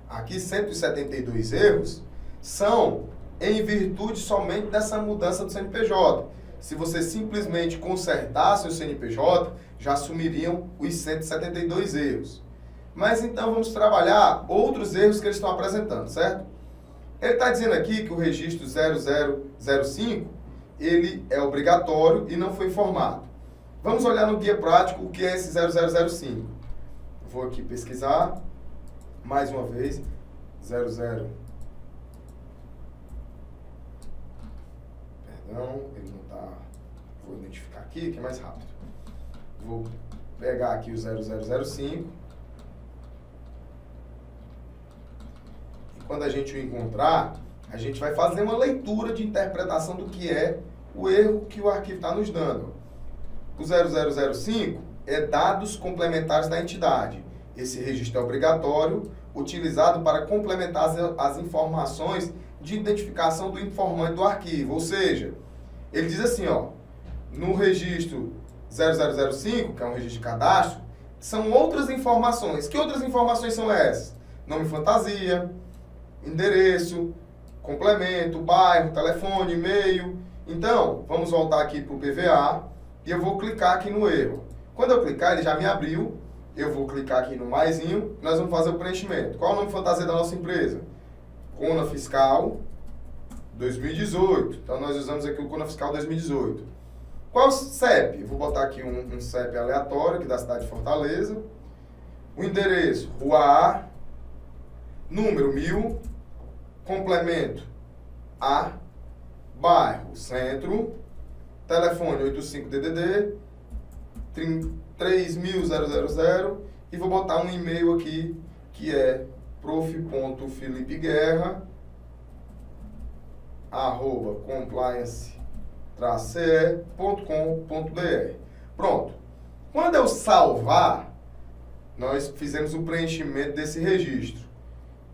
aqui 172 erros, são em virtude somente dessa mudança do CNPJ. Se você simplesmente consertasse o CNPJ, já assumiriam os 172 erros. Mas então vamos trabalhar outros erros que eles estão apresentando, certo? Ele está dizendo aqui que o registro 0005, ele é obrigatório e não foi informado. Vamos olhar no guia prático o que é esse 0005. Vou aqui pesquisar, mais uma vez, 00. Perdão, ele não está... Vou identificar aqui, que é mais rápido. Vou pegar aqui o 0005. E quando a gente o encontrar, a gente vai fazer uma leitura de interpretação do que é o erro que o arquivo está nos dando. O 0005 é dados complementares da entidade. Esse registro é obrigatório, utilizado para complementar as informações de identificação do informante do arquivo. Ou seja, ele diz assim, ó, no registro 0005, que é um registro de cadastro, são outras informações. Que outras informações são essas? Nome fantasia, endereço, complemento, bairro, telefone, e-mail. Então, vamos voltar aqui para o PVA e eu vou clicar aqui no erro. Quando eu clicar, ele já me abriu. Eu vou clicar aqui no maisinho, nós vamos fazer o preenchimento. Qual é o nome fantasia da nossa empresa? Cona Fiscal 2018. Então, nós usamos aqui o Cona Fiscal 2018. Qual o CEP? Eu vou botar aqui um CEP aleatório, aqui da cidade de Fortaleza. O endereço, Rua A, número 1000, complemento A, bairro Centro, telefone 85DDD, 3000 e vou botar um e-mail aqui que é prof.filipeguerra@compliance-ce.com.br. Pronto. Quando eu salvar, nós fizemos o preenchimento desse registro.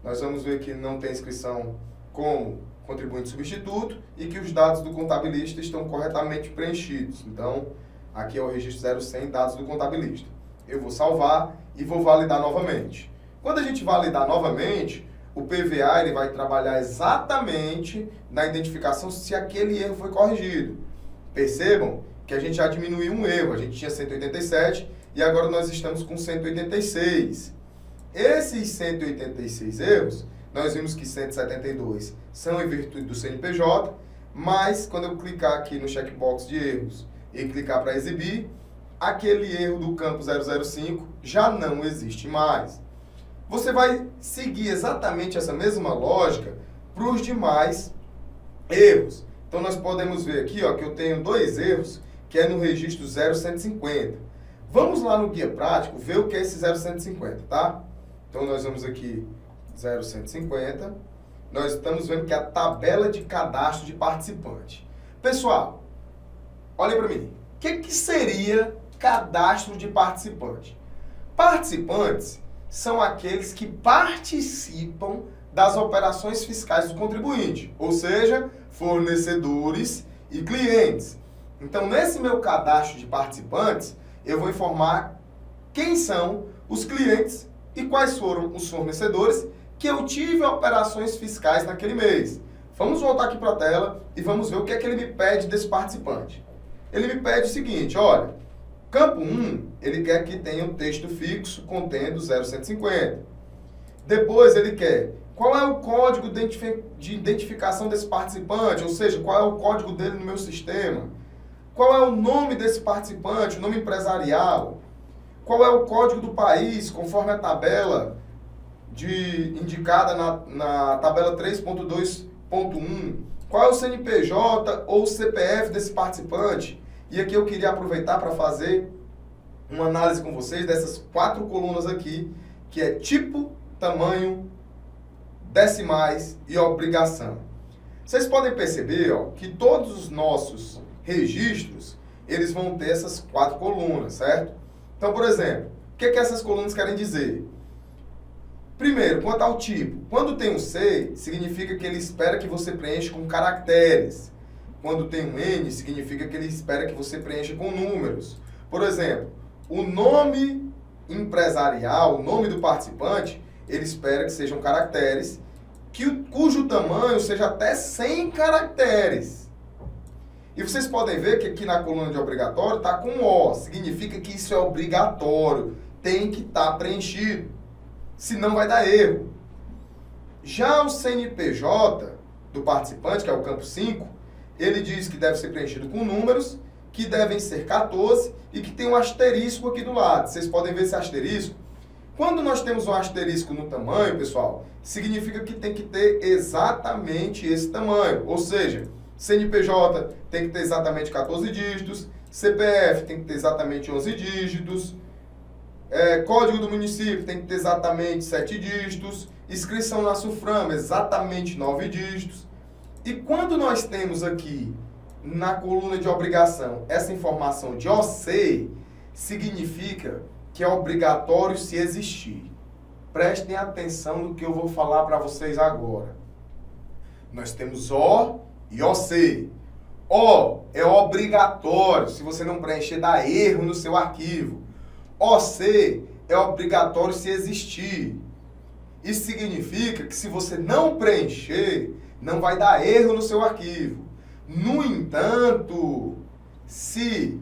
Nós vamos ver que não tem inscrição como contribuinte substituto e que os dados do contabilista estão corretamente preenchidos. Então, aqui é o registro 0100, dados do contabilista. Eu vou salvar e vou validar novamente. Quando a gente validar novamente, o PVA ele vai trabalhar exatamente na identificação se aquele erro foi corrigido. Percebam que a gente já diminuiu um erro. A gente tinha 187 e agora nós estamos com 186. Esses 186 erros, nós vimos que 172 são em virtude do CNPJ, mas quando eu clicar aqui no checkbox de erros e clicar para exibir, aquele erro do campo 005 já não existe mais. Você vai seguir exatamente essa mesma lógica para os demais erros. Então, nós podemos ver aqui ó, que eu tenho 2 erros, que é no registro 0150. Vamos lá no guia prático ver o que é esse 0150, tá? Então, nós vamos aqui 0150. Nós estamos vendo que é a tabela de cadastro de participante. Pessoal, olhem para mim. O que seria cadastro de participante? Participantes são aqueles que participam das operações fiscais do contribuinte, ou seja, fornecedores e clientes. Então, nesse meu cadastro de participantes, eu vou informar quem são os clientes e quais foram os fornecedores que eu tive operações fiscais naquele mês. Vamos voltar aqui para a tela e vamos ver o que é que ele me pede desse participante. Ele me pede o seguinte, olha, campo 1, ele quer que tenha um texto fixo contendo 0150. Depois ele quer qual é o código de identificação desse participante, ou seja, qual é o código dele no meu sistema. Qual é o nome desse participante, o nome empresarial. Qual é o código do país, conforme a tabela indicada na tabela 3.2.1. Qual é o CNPJ ou CPF desse participante? E aqui eu queria aproveitar para fazer uma análise com vocês dessas 4 colunas aqui, que é tipo, tamanho, decimais e obrigação. Vocês podem perceber ó, que todos os nossos registros, eles vão ter essas 4 colunas, certo? Então, por exemplo, o que essas colunas querem dizer? Primeiro, quanto ao tipo. Quando tem um C, significa que ele espera que você preencha com caracteres. Quando tem um N, significa que ele espera que você preencha com números. Por exemplo, o nome empresarial, o nome do participante, ele espera que sejam caracteres, cujo tamanho seja até 100 caracteres. E vocês podem ver que aqui na coluna de obrigatório está com O, significa que isso é obrigatório, tem que estar preenchido, senão vai dar erro. Já o CNPJ do participante, que é o campo 5, ele diz que deve ser preenchido com números, que devem ser 14 e que tem um asterisco aqui do lado. Vocês podem ver esse asterisco. Quando nós temos um asterisco no tamanho, pessoal, significa que tem que ter exatamente esse tamanho. Ou seja, CNPJ tem que ter exatamente 14 dígitos, CPF tem que ter exatamente 11 dígitos, Código do município tem que ter exatamente 7 dígitos, inscrição na SUFRAM exatamente 9 dígitos. E quando nós temos aqui na coluna de obrigação essa informação de OC, significa que é obrigatório se existir. Prestem atenção no que eu vou falar para vocês agora. Nós temos O e OC. O é obrigatório, se você não preencher dá erro no seu arquivo. OC é obrigatório se existir. Isso significa que se você não preencher, não vai dar erro no seu arquivo. No entanto, se,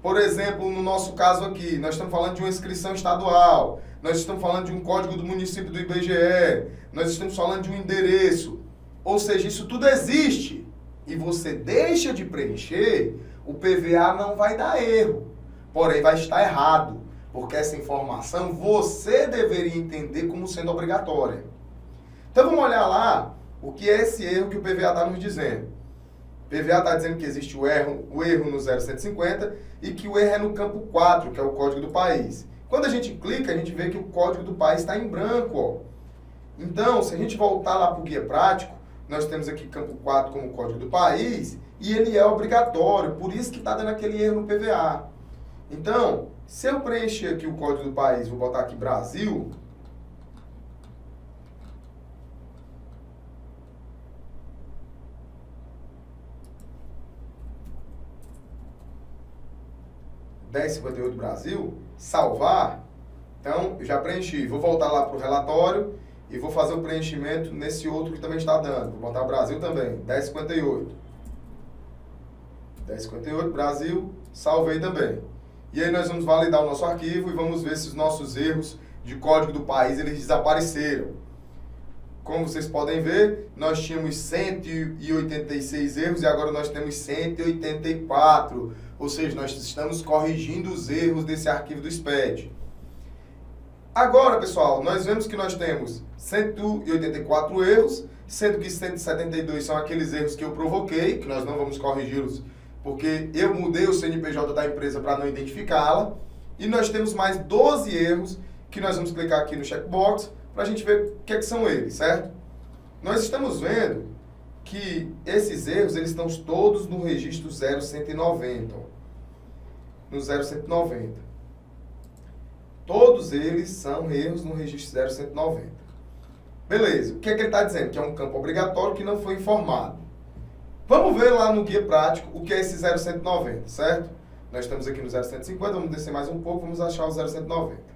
por exemplo, no nosso caso aqui, nós estamos falando de uma inscrição estadual, nós estamos falando de um código do município do IBGE, nós estamos falando de um endereço, ou seja, isso tudo existe, e você deixa de preencher, o PVA não vai dar erro, porém vai estar errado, porque essa informação você deveria entender como sendo obrigatória. Então vamos olhar lá o que é esse erro que o PVA está nos dizendo. O PVA está dizendo que existe o erro no 0150 e que o erro é no campo 4, que é o código do país. Quando a gente clica, a gente vê que o código do país está em branco. Ó. Então, se a gente voltar lá para o guia prático, nós temos aqui campo 4 como código do país e ele é obrigatório, por isso que está dando aquele erro no PVA. Então, se eu preencher aqui o código do país, vou botar aqui Brasil, (1058) Brasil, salvar, então eu já preenchi. Vou voltar lá para o relatório e vou fazer o preenchimento nesse outro que também está dando. Vou botar Brasil também, 1058. 1058 Brasil, salvei também. E aí nós vamos validar o nosso arquivo e vamos ver se os nossos erros de código do país eles desapareceram. Como vocês podem ver, nós tínhamos 186 erros e agora nós temos 184. Ou seja, nós estamos corrigindo os erros desse arquivo do SPED. Agora, pessoal, nós vemos que nós temos 184 erros, sendo que 172 são aqueles erros que eu provoquei, que nós não vamos corrigi-los, porque eu mudei o CNPJ da empresa para não identificá-la. E nós temos mais 12 erros, que nós vamos clicar aqui no checkbox, para a gente ver o que são eles, certo? Nós estamos vendo que esses erros, eles estão todos no registro 0190. Ó. No 0190. Todos eles são erros no registro 0190. Beleza. O que é que ele está dizendo? Que é um campo obrigatório que não foi informado. Vamos ver lá no guia prático o que é esse 0190, certo? Nós estamos aqui no 0150, vamos descer mais um pouco, vamos achar o 0190.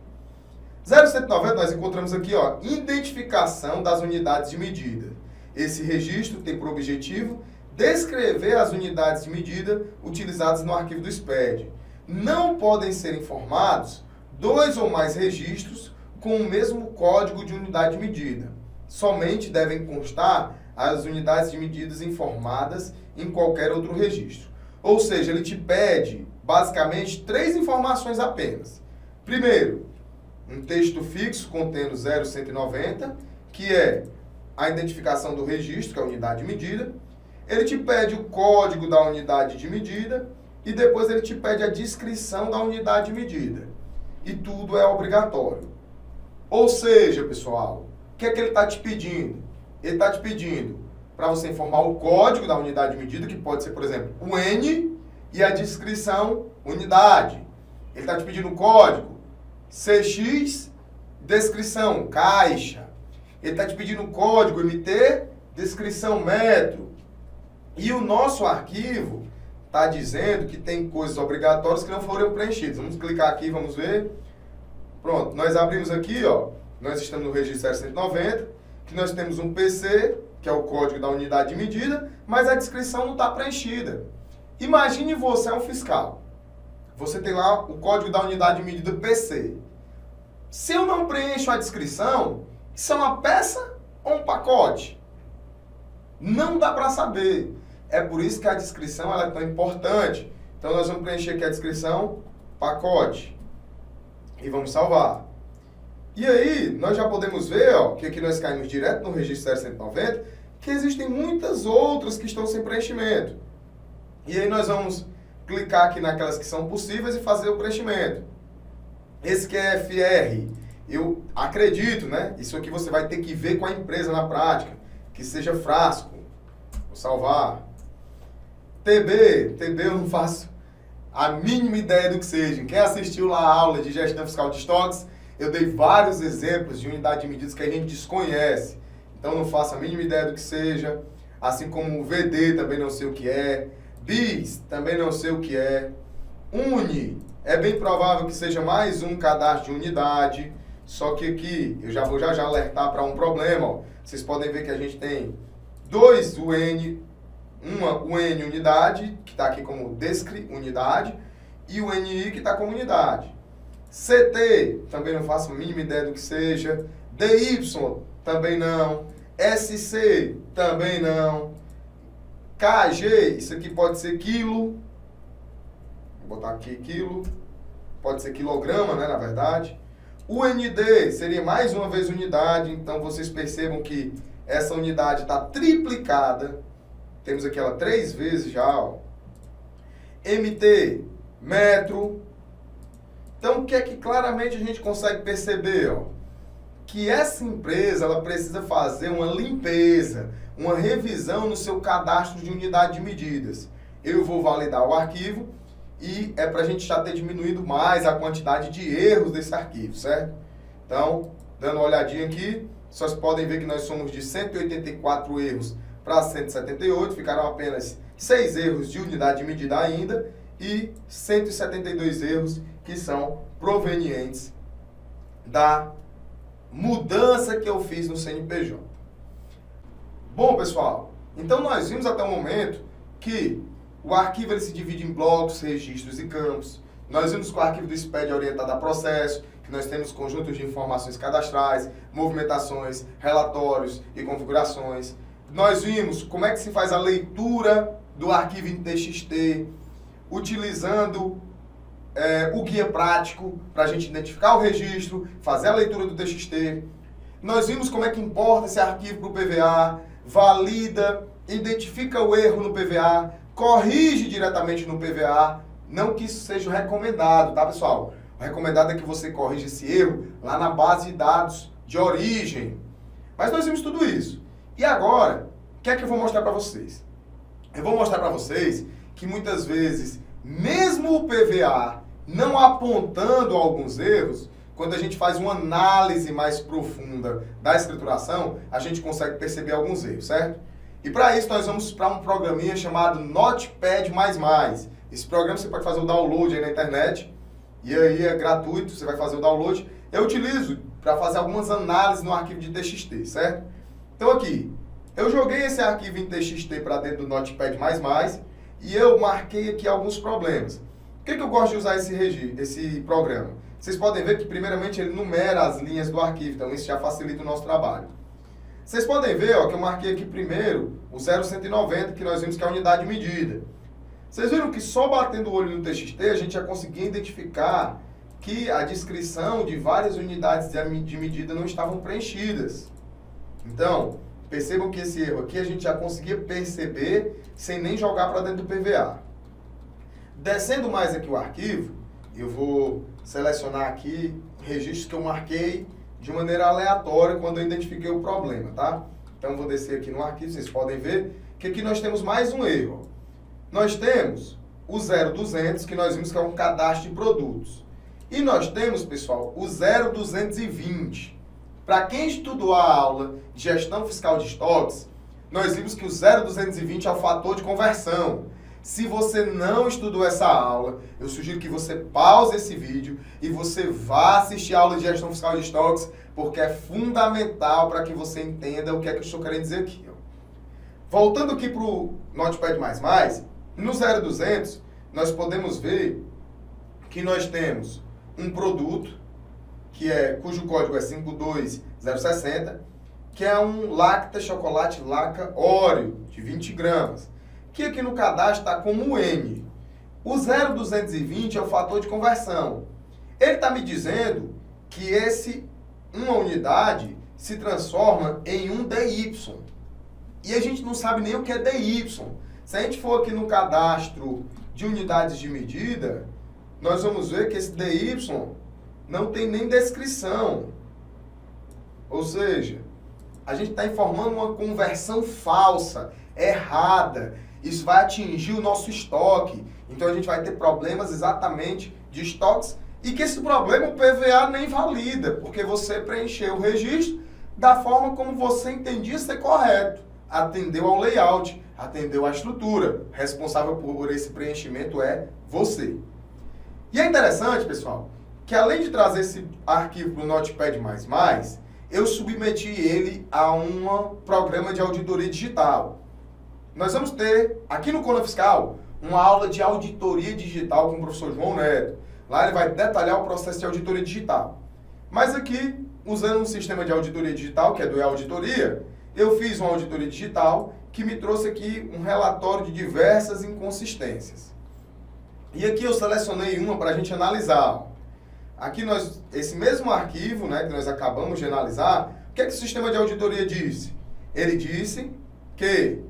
0190 nós encontramos aqui, ó, identificação das unidades de medida. Esse registro tem por objetivo descrever as unidades de medida utilizadas no arquivo do SPED. Não podem ser informados 2 ou mais registros com o mesmo código de unidade de medida. Somente devem constar as unidades de medidas informadas em qualquer outro registro. Ou seja, ele te pede, basicamente, 3 informações apenas. Primeiro, um texto fixo contendo 0190, que é a identificação do registro, que é a unidade de medida. Ele te pede o código da unidade de medida e depois ele te pede a descrição da unidade de medida. E tudo é obrigatório. Ou seja, pessoal, o que é que ele está te pedindo? Ele está te pedindo para você informar o código da unidade de medida, que pode ser, por exemplo, o N e a descrição unidade. Ele está te pedindo o código CX, descrição caixa. Ele está te pedindo o código MT, descrição metro. E o nosso arquivo está dizendo que tem coisas obrigatórias que não foram preenchidas. Vamos clicar aqui, vamos ver. Pronto, nós abrimos aqui, ó. Nós estamos no registro 0190, que nós temos um PC, que é o código da unidade de medida, mas a descrição não está preenchida. Imagine você é um fiscal. Você tem lá o código da unidade de medida PC. Se eu não preencho a descrição, isso é uma peça ou um pacote? Não dá para saber. É por isso que a descrição ela é tão importante. Então nós vamos preencher aqui a descrição, pacote. E vamos salvar. E aí, nós já podemos ver, ó, que aqui nós caímos direto no registro 0190, que existem muitas outras que estão sem preenchimento. E aí nós vamos clicar aqui naquelas que são possíveis e fazer o preenchimento. Esse que é FR, eu acredito, né? Isso aqui você vai ter que ver com a empresa na prática, que seja frasco. Vou salvar. TB eu não faço a mínima ideia do que seja. Quem assistiu lá a aula de gestão fiscal de estoques, eu dei vários exemplos de unidade de medidas que a gente desconhece. Então não faço a mínima ideia do que seja. Assim como o VD também não sei o que é. BIS também não sei o que é. UNI, é bem provável que seja mais um cadastro de unidade. Só que aqui eu já vou já alertar para um problema. Ó. Vocês podem ver que a gente tem 2 UN, uma UN unidade, que está aqui como descri unidade, e o NI que está como unidade. CT, também não faço a mínima ideia do que seja. DY, também não. SC, também não. KG, isso aqui pode ser quilo. Vou botar aqui quilo. Pode ser quilograma, né, na verdade. UND seria mais uma vez unidade, então vocês percebam que essa unidade está triplicada. Temos aqui ela 3 vezes já, ó. MT, metro. Então, o que é que claramente a gente consegue perceber, ó? Que essa empresa ela precisa fazer uma limpeza, uma revisão no seu cadastro de unidade de medidas. Eu vou validar o arquivo e é para a gente já ter diminuído mais a quantidade de erros desse arquivo, certo? Então, dando uma olhadinha aqui, vocês podem ver que nós somos de 184 erros para 178, ficaram apenas 6 erros de unidade de medida ainda e 172 erros que são provenientes da mudança que eu fiz no CNPJ. Bom, pessoal, então nós vimos até o momento que o arquivo ele se divide em blocos, registros e campos. Nós vimos que o arquivo do SPED é orientado a processo, que nós temos conjuntos de informações cadastrais, movimentações, relatórios e configurações. Nós vimos como é que se faz a leitura do arquivo em TXT, utilizando o guia prático para a gente identificar o registro, fazer a leitura do TXT. Nós vimos como é que importa esse arquivo para o PVA, valida, identifica o erro no PVA, corrige diretamente no PVA. Não que isso seja recomendado, tá, pessoal? O recomendado é que você corrija esse erro lá na base de dados de origem. Mas nós vimos tudo isso. E agora, o que é que eu vou mostrar para vocês? Eu vou mostrar para vocês que muitas vezes, mesmo o PVA não apontando alguns erros, quando a gente faz uma análise mais profunda da escrituração, a gente consegue perceber alguns erros, certo? E para isso nós vamos para um programinha chamado Notepad++. Esse programa você pode fazer o download aí na internet, e aí é gratuito, você vai fazer o download. Eu utilizo para fazer algumas análises no arquivo de TXT, certo? Então aqui, eu joguei esse arquivo em TXT para dentro do Notepad++, e eu marquei aqui alguns problemas. Por que eu gosto de usar esse programa? Vocês podem ver que primeiramente ele numera as linhas do arquivo, então isso já facilita o nosso trabalho. Vocês podem ver, ó, que eu marquei aqui primeiro o 0190, que nós vimos que é a unidade de medida. Vocês viram que só batendo o olho no TXT a gente já conseguia identificar que a descrição de várias unidades de medida não estavam preenchidas. Então, percebam que esse erro aqui a gente já conseguia perceber sem nem jogar para dentro do PVA. Descendo mais aqui o arquivo, eu vou selecionar aqui registros que eu marquei de maneira aleatória quando eu identifiquei o problema, tá? Então, vou descer aqui no arquivo, vocês podem ver que aqui nós temos mais um erro. Nós temos o 0200, que nós vimos que é um cadastro de produtos. E nós temos, pessoal, o 0220. Para quem estudou a aula de gestão fiscal de estoques, nós vimos que o 0220 é o fator de conversão. Se você não estudou essa aula, eu sugiro que você pause esse vídeo e você vá assistir a aula de gestão fiscal de estoques, porque é fundamental para que você entenda o que é que eu estou querendo dizer aqui. Ó. Voltando aqui para o Notepad++, no 0200, nós podemos ver que nós temos um produto, cujo código é 52060, que é um Lacta Chocolate Laca Oreo, de 20 gramas. Que aqui no cadastro está como N. O 0220 é o fator de conversão. Ele está me dizendo que uma unidade se transforma em um DY. E a gente não sabe nem o que é DY. Se a gente for aqui no cadastro de unidades de medida, nós vamos ver que esse DY não tem nem descrição. Ou seja, a gente está informando uma conversão falsa, errada. Isso vai atingir o nosso estoque. Então a gente vai ter problemas exatamente de estoques e que esse problema o PVA nem valida, porque você preencheu o registro da forma como você entendia ser correto. Atendeu ao layout, atendeu à estrutura. Responsável por esse preenchimento é você. E é interessante, pessoal, que além de trazer esse arquivo para o Notepad++, eu submeti ele a um programa de auditoria digital. Nós vamos ter, aqui no Conta Fiscal, uma aula de auditoria digital com o professor João Neto. Lá ele vai detalhar o processo de auditoria digital. Mas aqui, usando um sistema de auditoria digital, que é do E-Auditoria, eu fiz uma auditoria digital que me trouxe aqui um relatório de diversas inconsistências. E aqui eu selecionei uma para a gente analisar. Aqui esse mesmo arquivo, né, que nós acabamos de analisar, o que é que o sistema de auditoria disse? Ele disse que,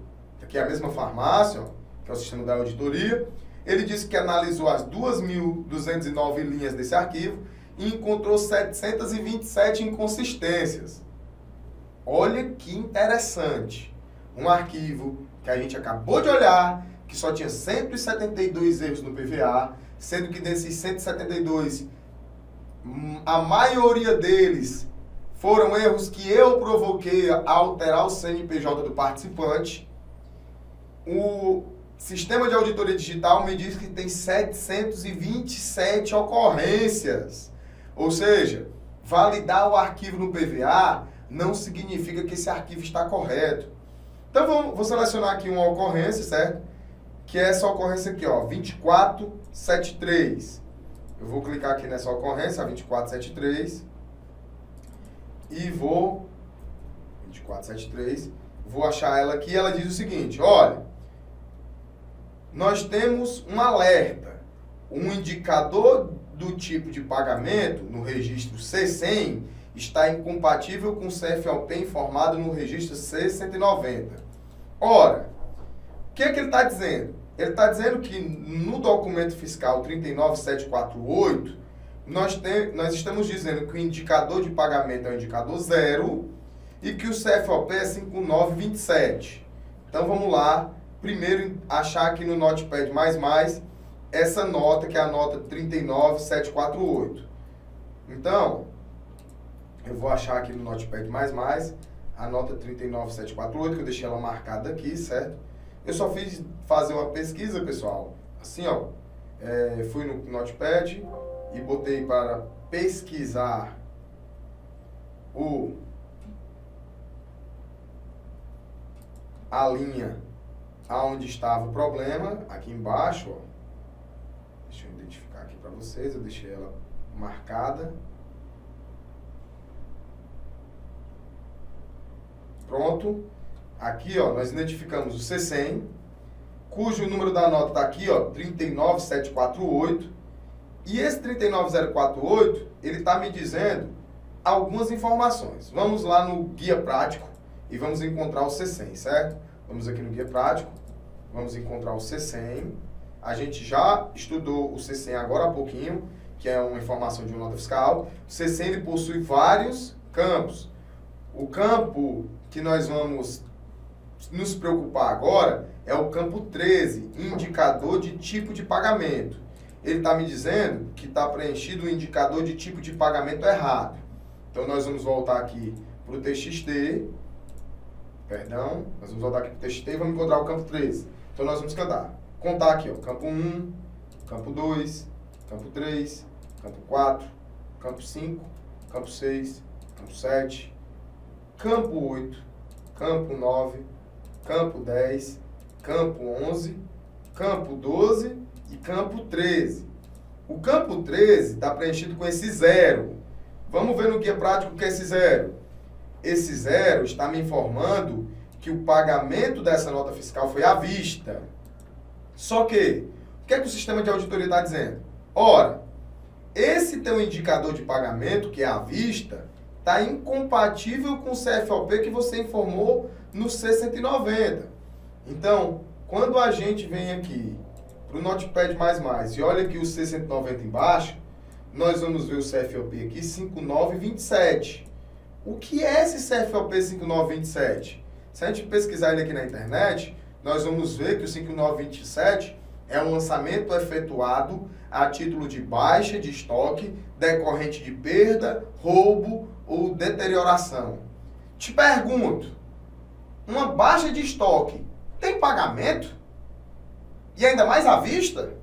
aqui é a mesma farmácia, ó, que é o sistema da auditoria, ele disse que analisou as 2.209 linhas desse arquivo e encontrou 727 inconsistências. Olha que interessante. Um arquivo que a gente acabou de olhar, que só tinha 172 erros no PVA, sendo que desses 172, a maioria deles foram erros que eu provoquei a alterar o CNPJ do participante. O sistema de auditoria digital me diz que tem 727 ocorrências. Ou seja, validar o arquivo no PVA não significa que esse arquivo está correto. Então, vou selecionar aqui uma ocorrência, certo? Que é essa ocorrência aqui, ó, 2473. Eu vou clicar aqui nessa ocorrência, a 2473, e vou... 2473, vou achar ela aqui, ela diz o seguinte, olha, nós temos um alerta, um indicador do tipo de pagamento no registro C100 está incompatível com o CFOP informado no registro C190. Ora, o que é que ele está dizendo? Ele está dizendo que no documento fiscal 39748, nós estamos dizendo que o indicador de pagamento é o indicador 0 e que o CFOP é 5927. Então vamos lá, primeiro achar aqui no Notepad++ essa nota, que é a nota 39748. Então, eu vou achar aqui no Notepad++ a nota 39748, que eu deixei ela marcada aqui, certo? Eu só fiz fazer uma pesquisa, pessoal, assim, ó, fui no Notepad e botei para pesquisar a linha aonde estava o problema, aqui embaixo, ó. Deixa eu identificar aqui para vocês, eu deixei ela marcada. Pronto. Aqui, ó, nós identificamos o C100, cujo número da nota está aqui, ó, 39748. E esse 39048, ele está me dizendo algumas informações. Vamos lá no guia prático e vamos encontrar o C100, certo? Vamos aqui no guia prático, vamos encontrar o C100. A gente já estudou o C100 agora há pouquinho, que é uma informação de uma nota fiscal. O C100 ele possui vários campos. O campo que nós vamos nos preocupar agora é o campo 13, indicador de tipo de pagamento. Ele está me dizendo que está preenchido o indicador de tipo de pagamento errado. Então, nós vamos voltar aqui para o TXT. Perdão, nós vamos voltar aqui para o TXT e vamos encontrar o campo 13. Então, nós vamos contar aqui, ó, campo 1, campo 2, campo 3, campo 4, campo 5, campo 6, campo 7, campo 8, campo 9, campo 10, campo 11, campo 12 e campo 13. O campo 13 está preenchido com esse 0. Vamos ver no guia prático o que é esse 0. Esse 0 está me informando que o pagamento dessa nota fiscal foi à vista. Só que, o que é que o sistema de auditoria está dizendo? Ora, esse teu indicador de pagamento, que é à vista, está incompatível com o CFOP que você informou no C190. Então, quando a gente vem aqui para o Notepad++ e olha aqui o C190 embaixo, nós vamos ver o CFOP aqui 5927. O que é esse CFOP 5927? Se a gente pesquisar ele aqui na internet, nós vamos ver que o 5927 é um lançamento efetuado a título de baixa de estoque decorrente de perda, roubo ou deterioração. Te pergunto, uma baixa de estoque tem pagamento? E ainda mais à vista?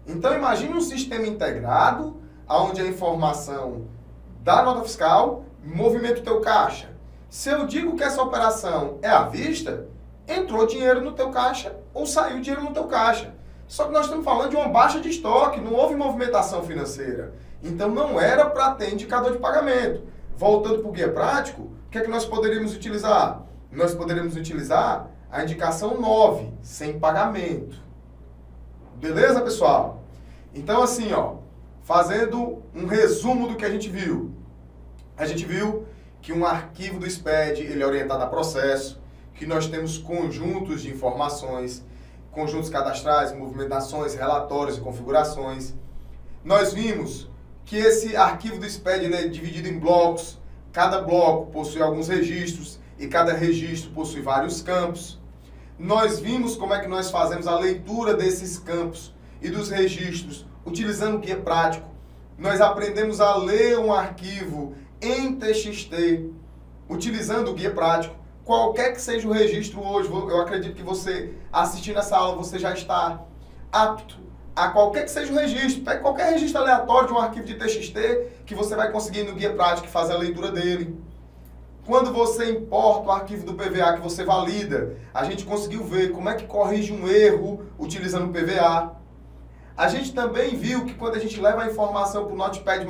Então imagine um sistema integrado, onde a informação da nota fiscal movimento teu caixa. Se eu digo que essa operação é à vista, entrou dinheiro no teu caixa ou saiu dinheiro no teu caixa. Só que nós estamos falando de uma baixa de estoque, não houve movimentação financeira. Então não era para ter indicador de pagamento. Voltando para o guia prático, o que é que nós poderíamos utilizar? Nós poderíamos utilizar a indicação 9, sem pagamento. Beleza, pessoal? Então assim, ó, fazendo um resumo do que a gente viu. A gente viu que um arquivo do SPED, ele é orientado a processo, que nós temos conjuntos de informações, conjuntos cadastrais, movimentações, relatórios e configurações. Nós vimos que esse arquivo do SPED, ele é dividido em blocos, cada bloco possui alguns registros e cada registro possui vários campos. Nós vimos como é que nós fazemos a leitura desses campos e dos registros utilizando o guia prático. Nós aprendemos a ler um arquivo em TXT utilizando o guia prático. Qualquer que seja o registro hoje, eu acredito que você assistindo essa aula, você já está apto a qualquer que seja o registro. Pegue qualquer registro aleatório de um arquivo de TXT que você vai conseguir no guia prático fazer a leitura dele. Quando você importa o arquivo do PVA que você valida, a gente conseguiu ver como é que corrige um erro utilizando o PVA. A gente também viu que quando a gente leva a informação para o Notepad++,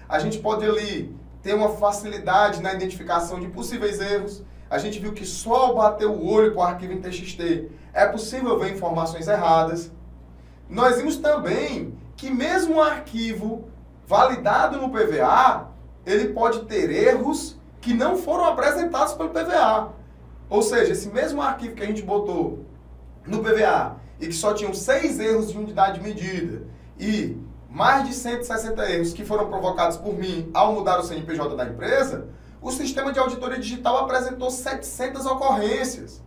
a gente pode ali ter uma facilidade na identificação de possíveis erros. A gente viu que só ao bater o olho para o arquivo em TXT é possível ver informações erradas. Nós vimos também que mesmo um arquivo validado no PVA, ele pode ter erros que não foram apresentados pelo PVA. Ou seja, esse mesmo arquivo que a gente botou no PVA e que só tinham 6 erros de unidade de medida e mais de 160 erros que foram provocados por mim ao mudar o CNPJ da empresa, o sistema de auditoria digital apresentou 700 ocorrências.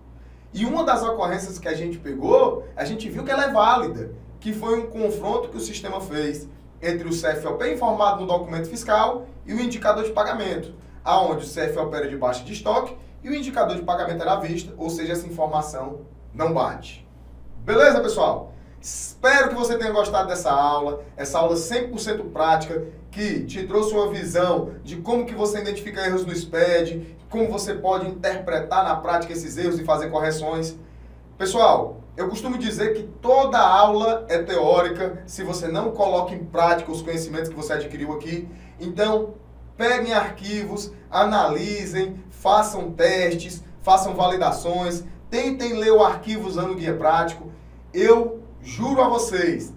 E uma das ocorrências que a gente pegou, a gente viu que ela é válida, que foi um confronto que o sistema fez entre o CFOP informado no documento fiscal e o indicador de pagamento, aonde o CFOP era de baixa de estoque e o indicador de pagamento era à vista, ou seja, essa informação não bate. Beleza, pessoal? Espero que você tenha gostado dessa aula, essa aula 100% prática, que te trouxe uma visão de como que você identifica erros no SPED, como você pode interpretar na prática esses erros e fazer correções. Pessoal, eu costumo dizer que toda aula é teórica se você não coloca em prática os conhecimentos que você adquiriu aqui. Então, peguem arquivos, analisem, façam testes, façam validações, tentem ler o arquivo usando o guia prático. Eu juro a vocês,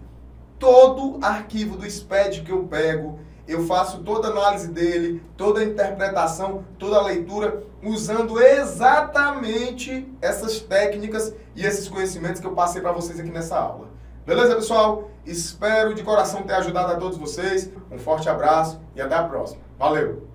todo arquivo do SPED que eu pego, eu faço toda a análise dele, toda a interpretação, toda a leitura, usando exatamente essas técnicas e esses conhecimentos que eu passei para vocês aqui nessa aula. Beleza, pessoal? Espero de coração ter ajudado a todos vocês. Um forte abraço e até a próxima. Valeu!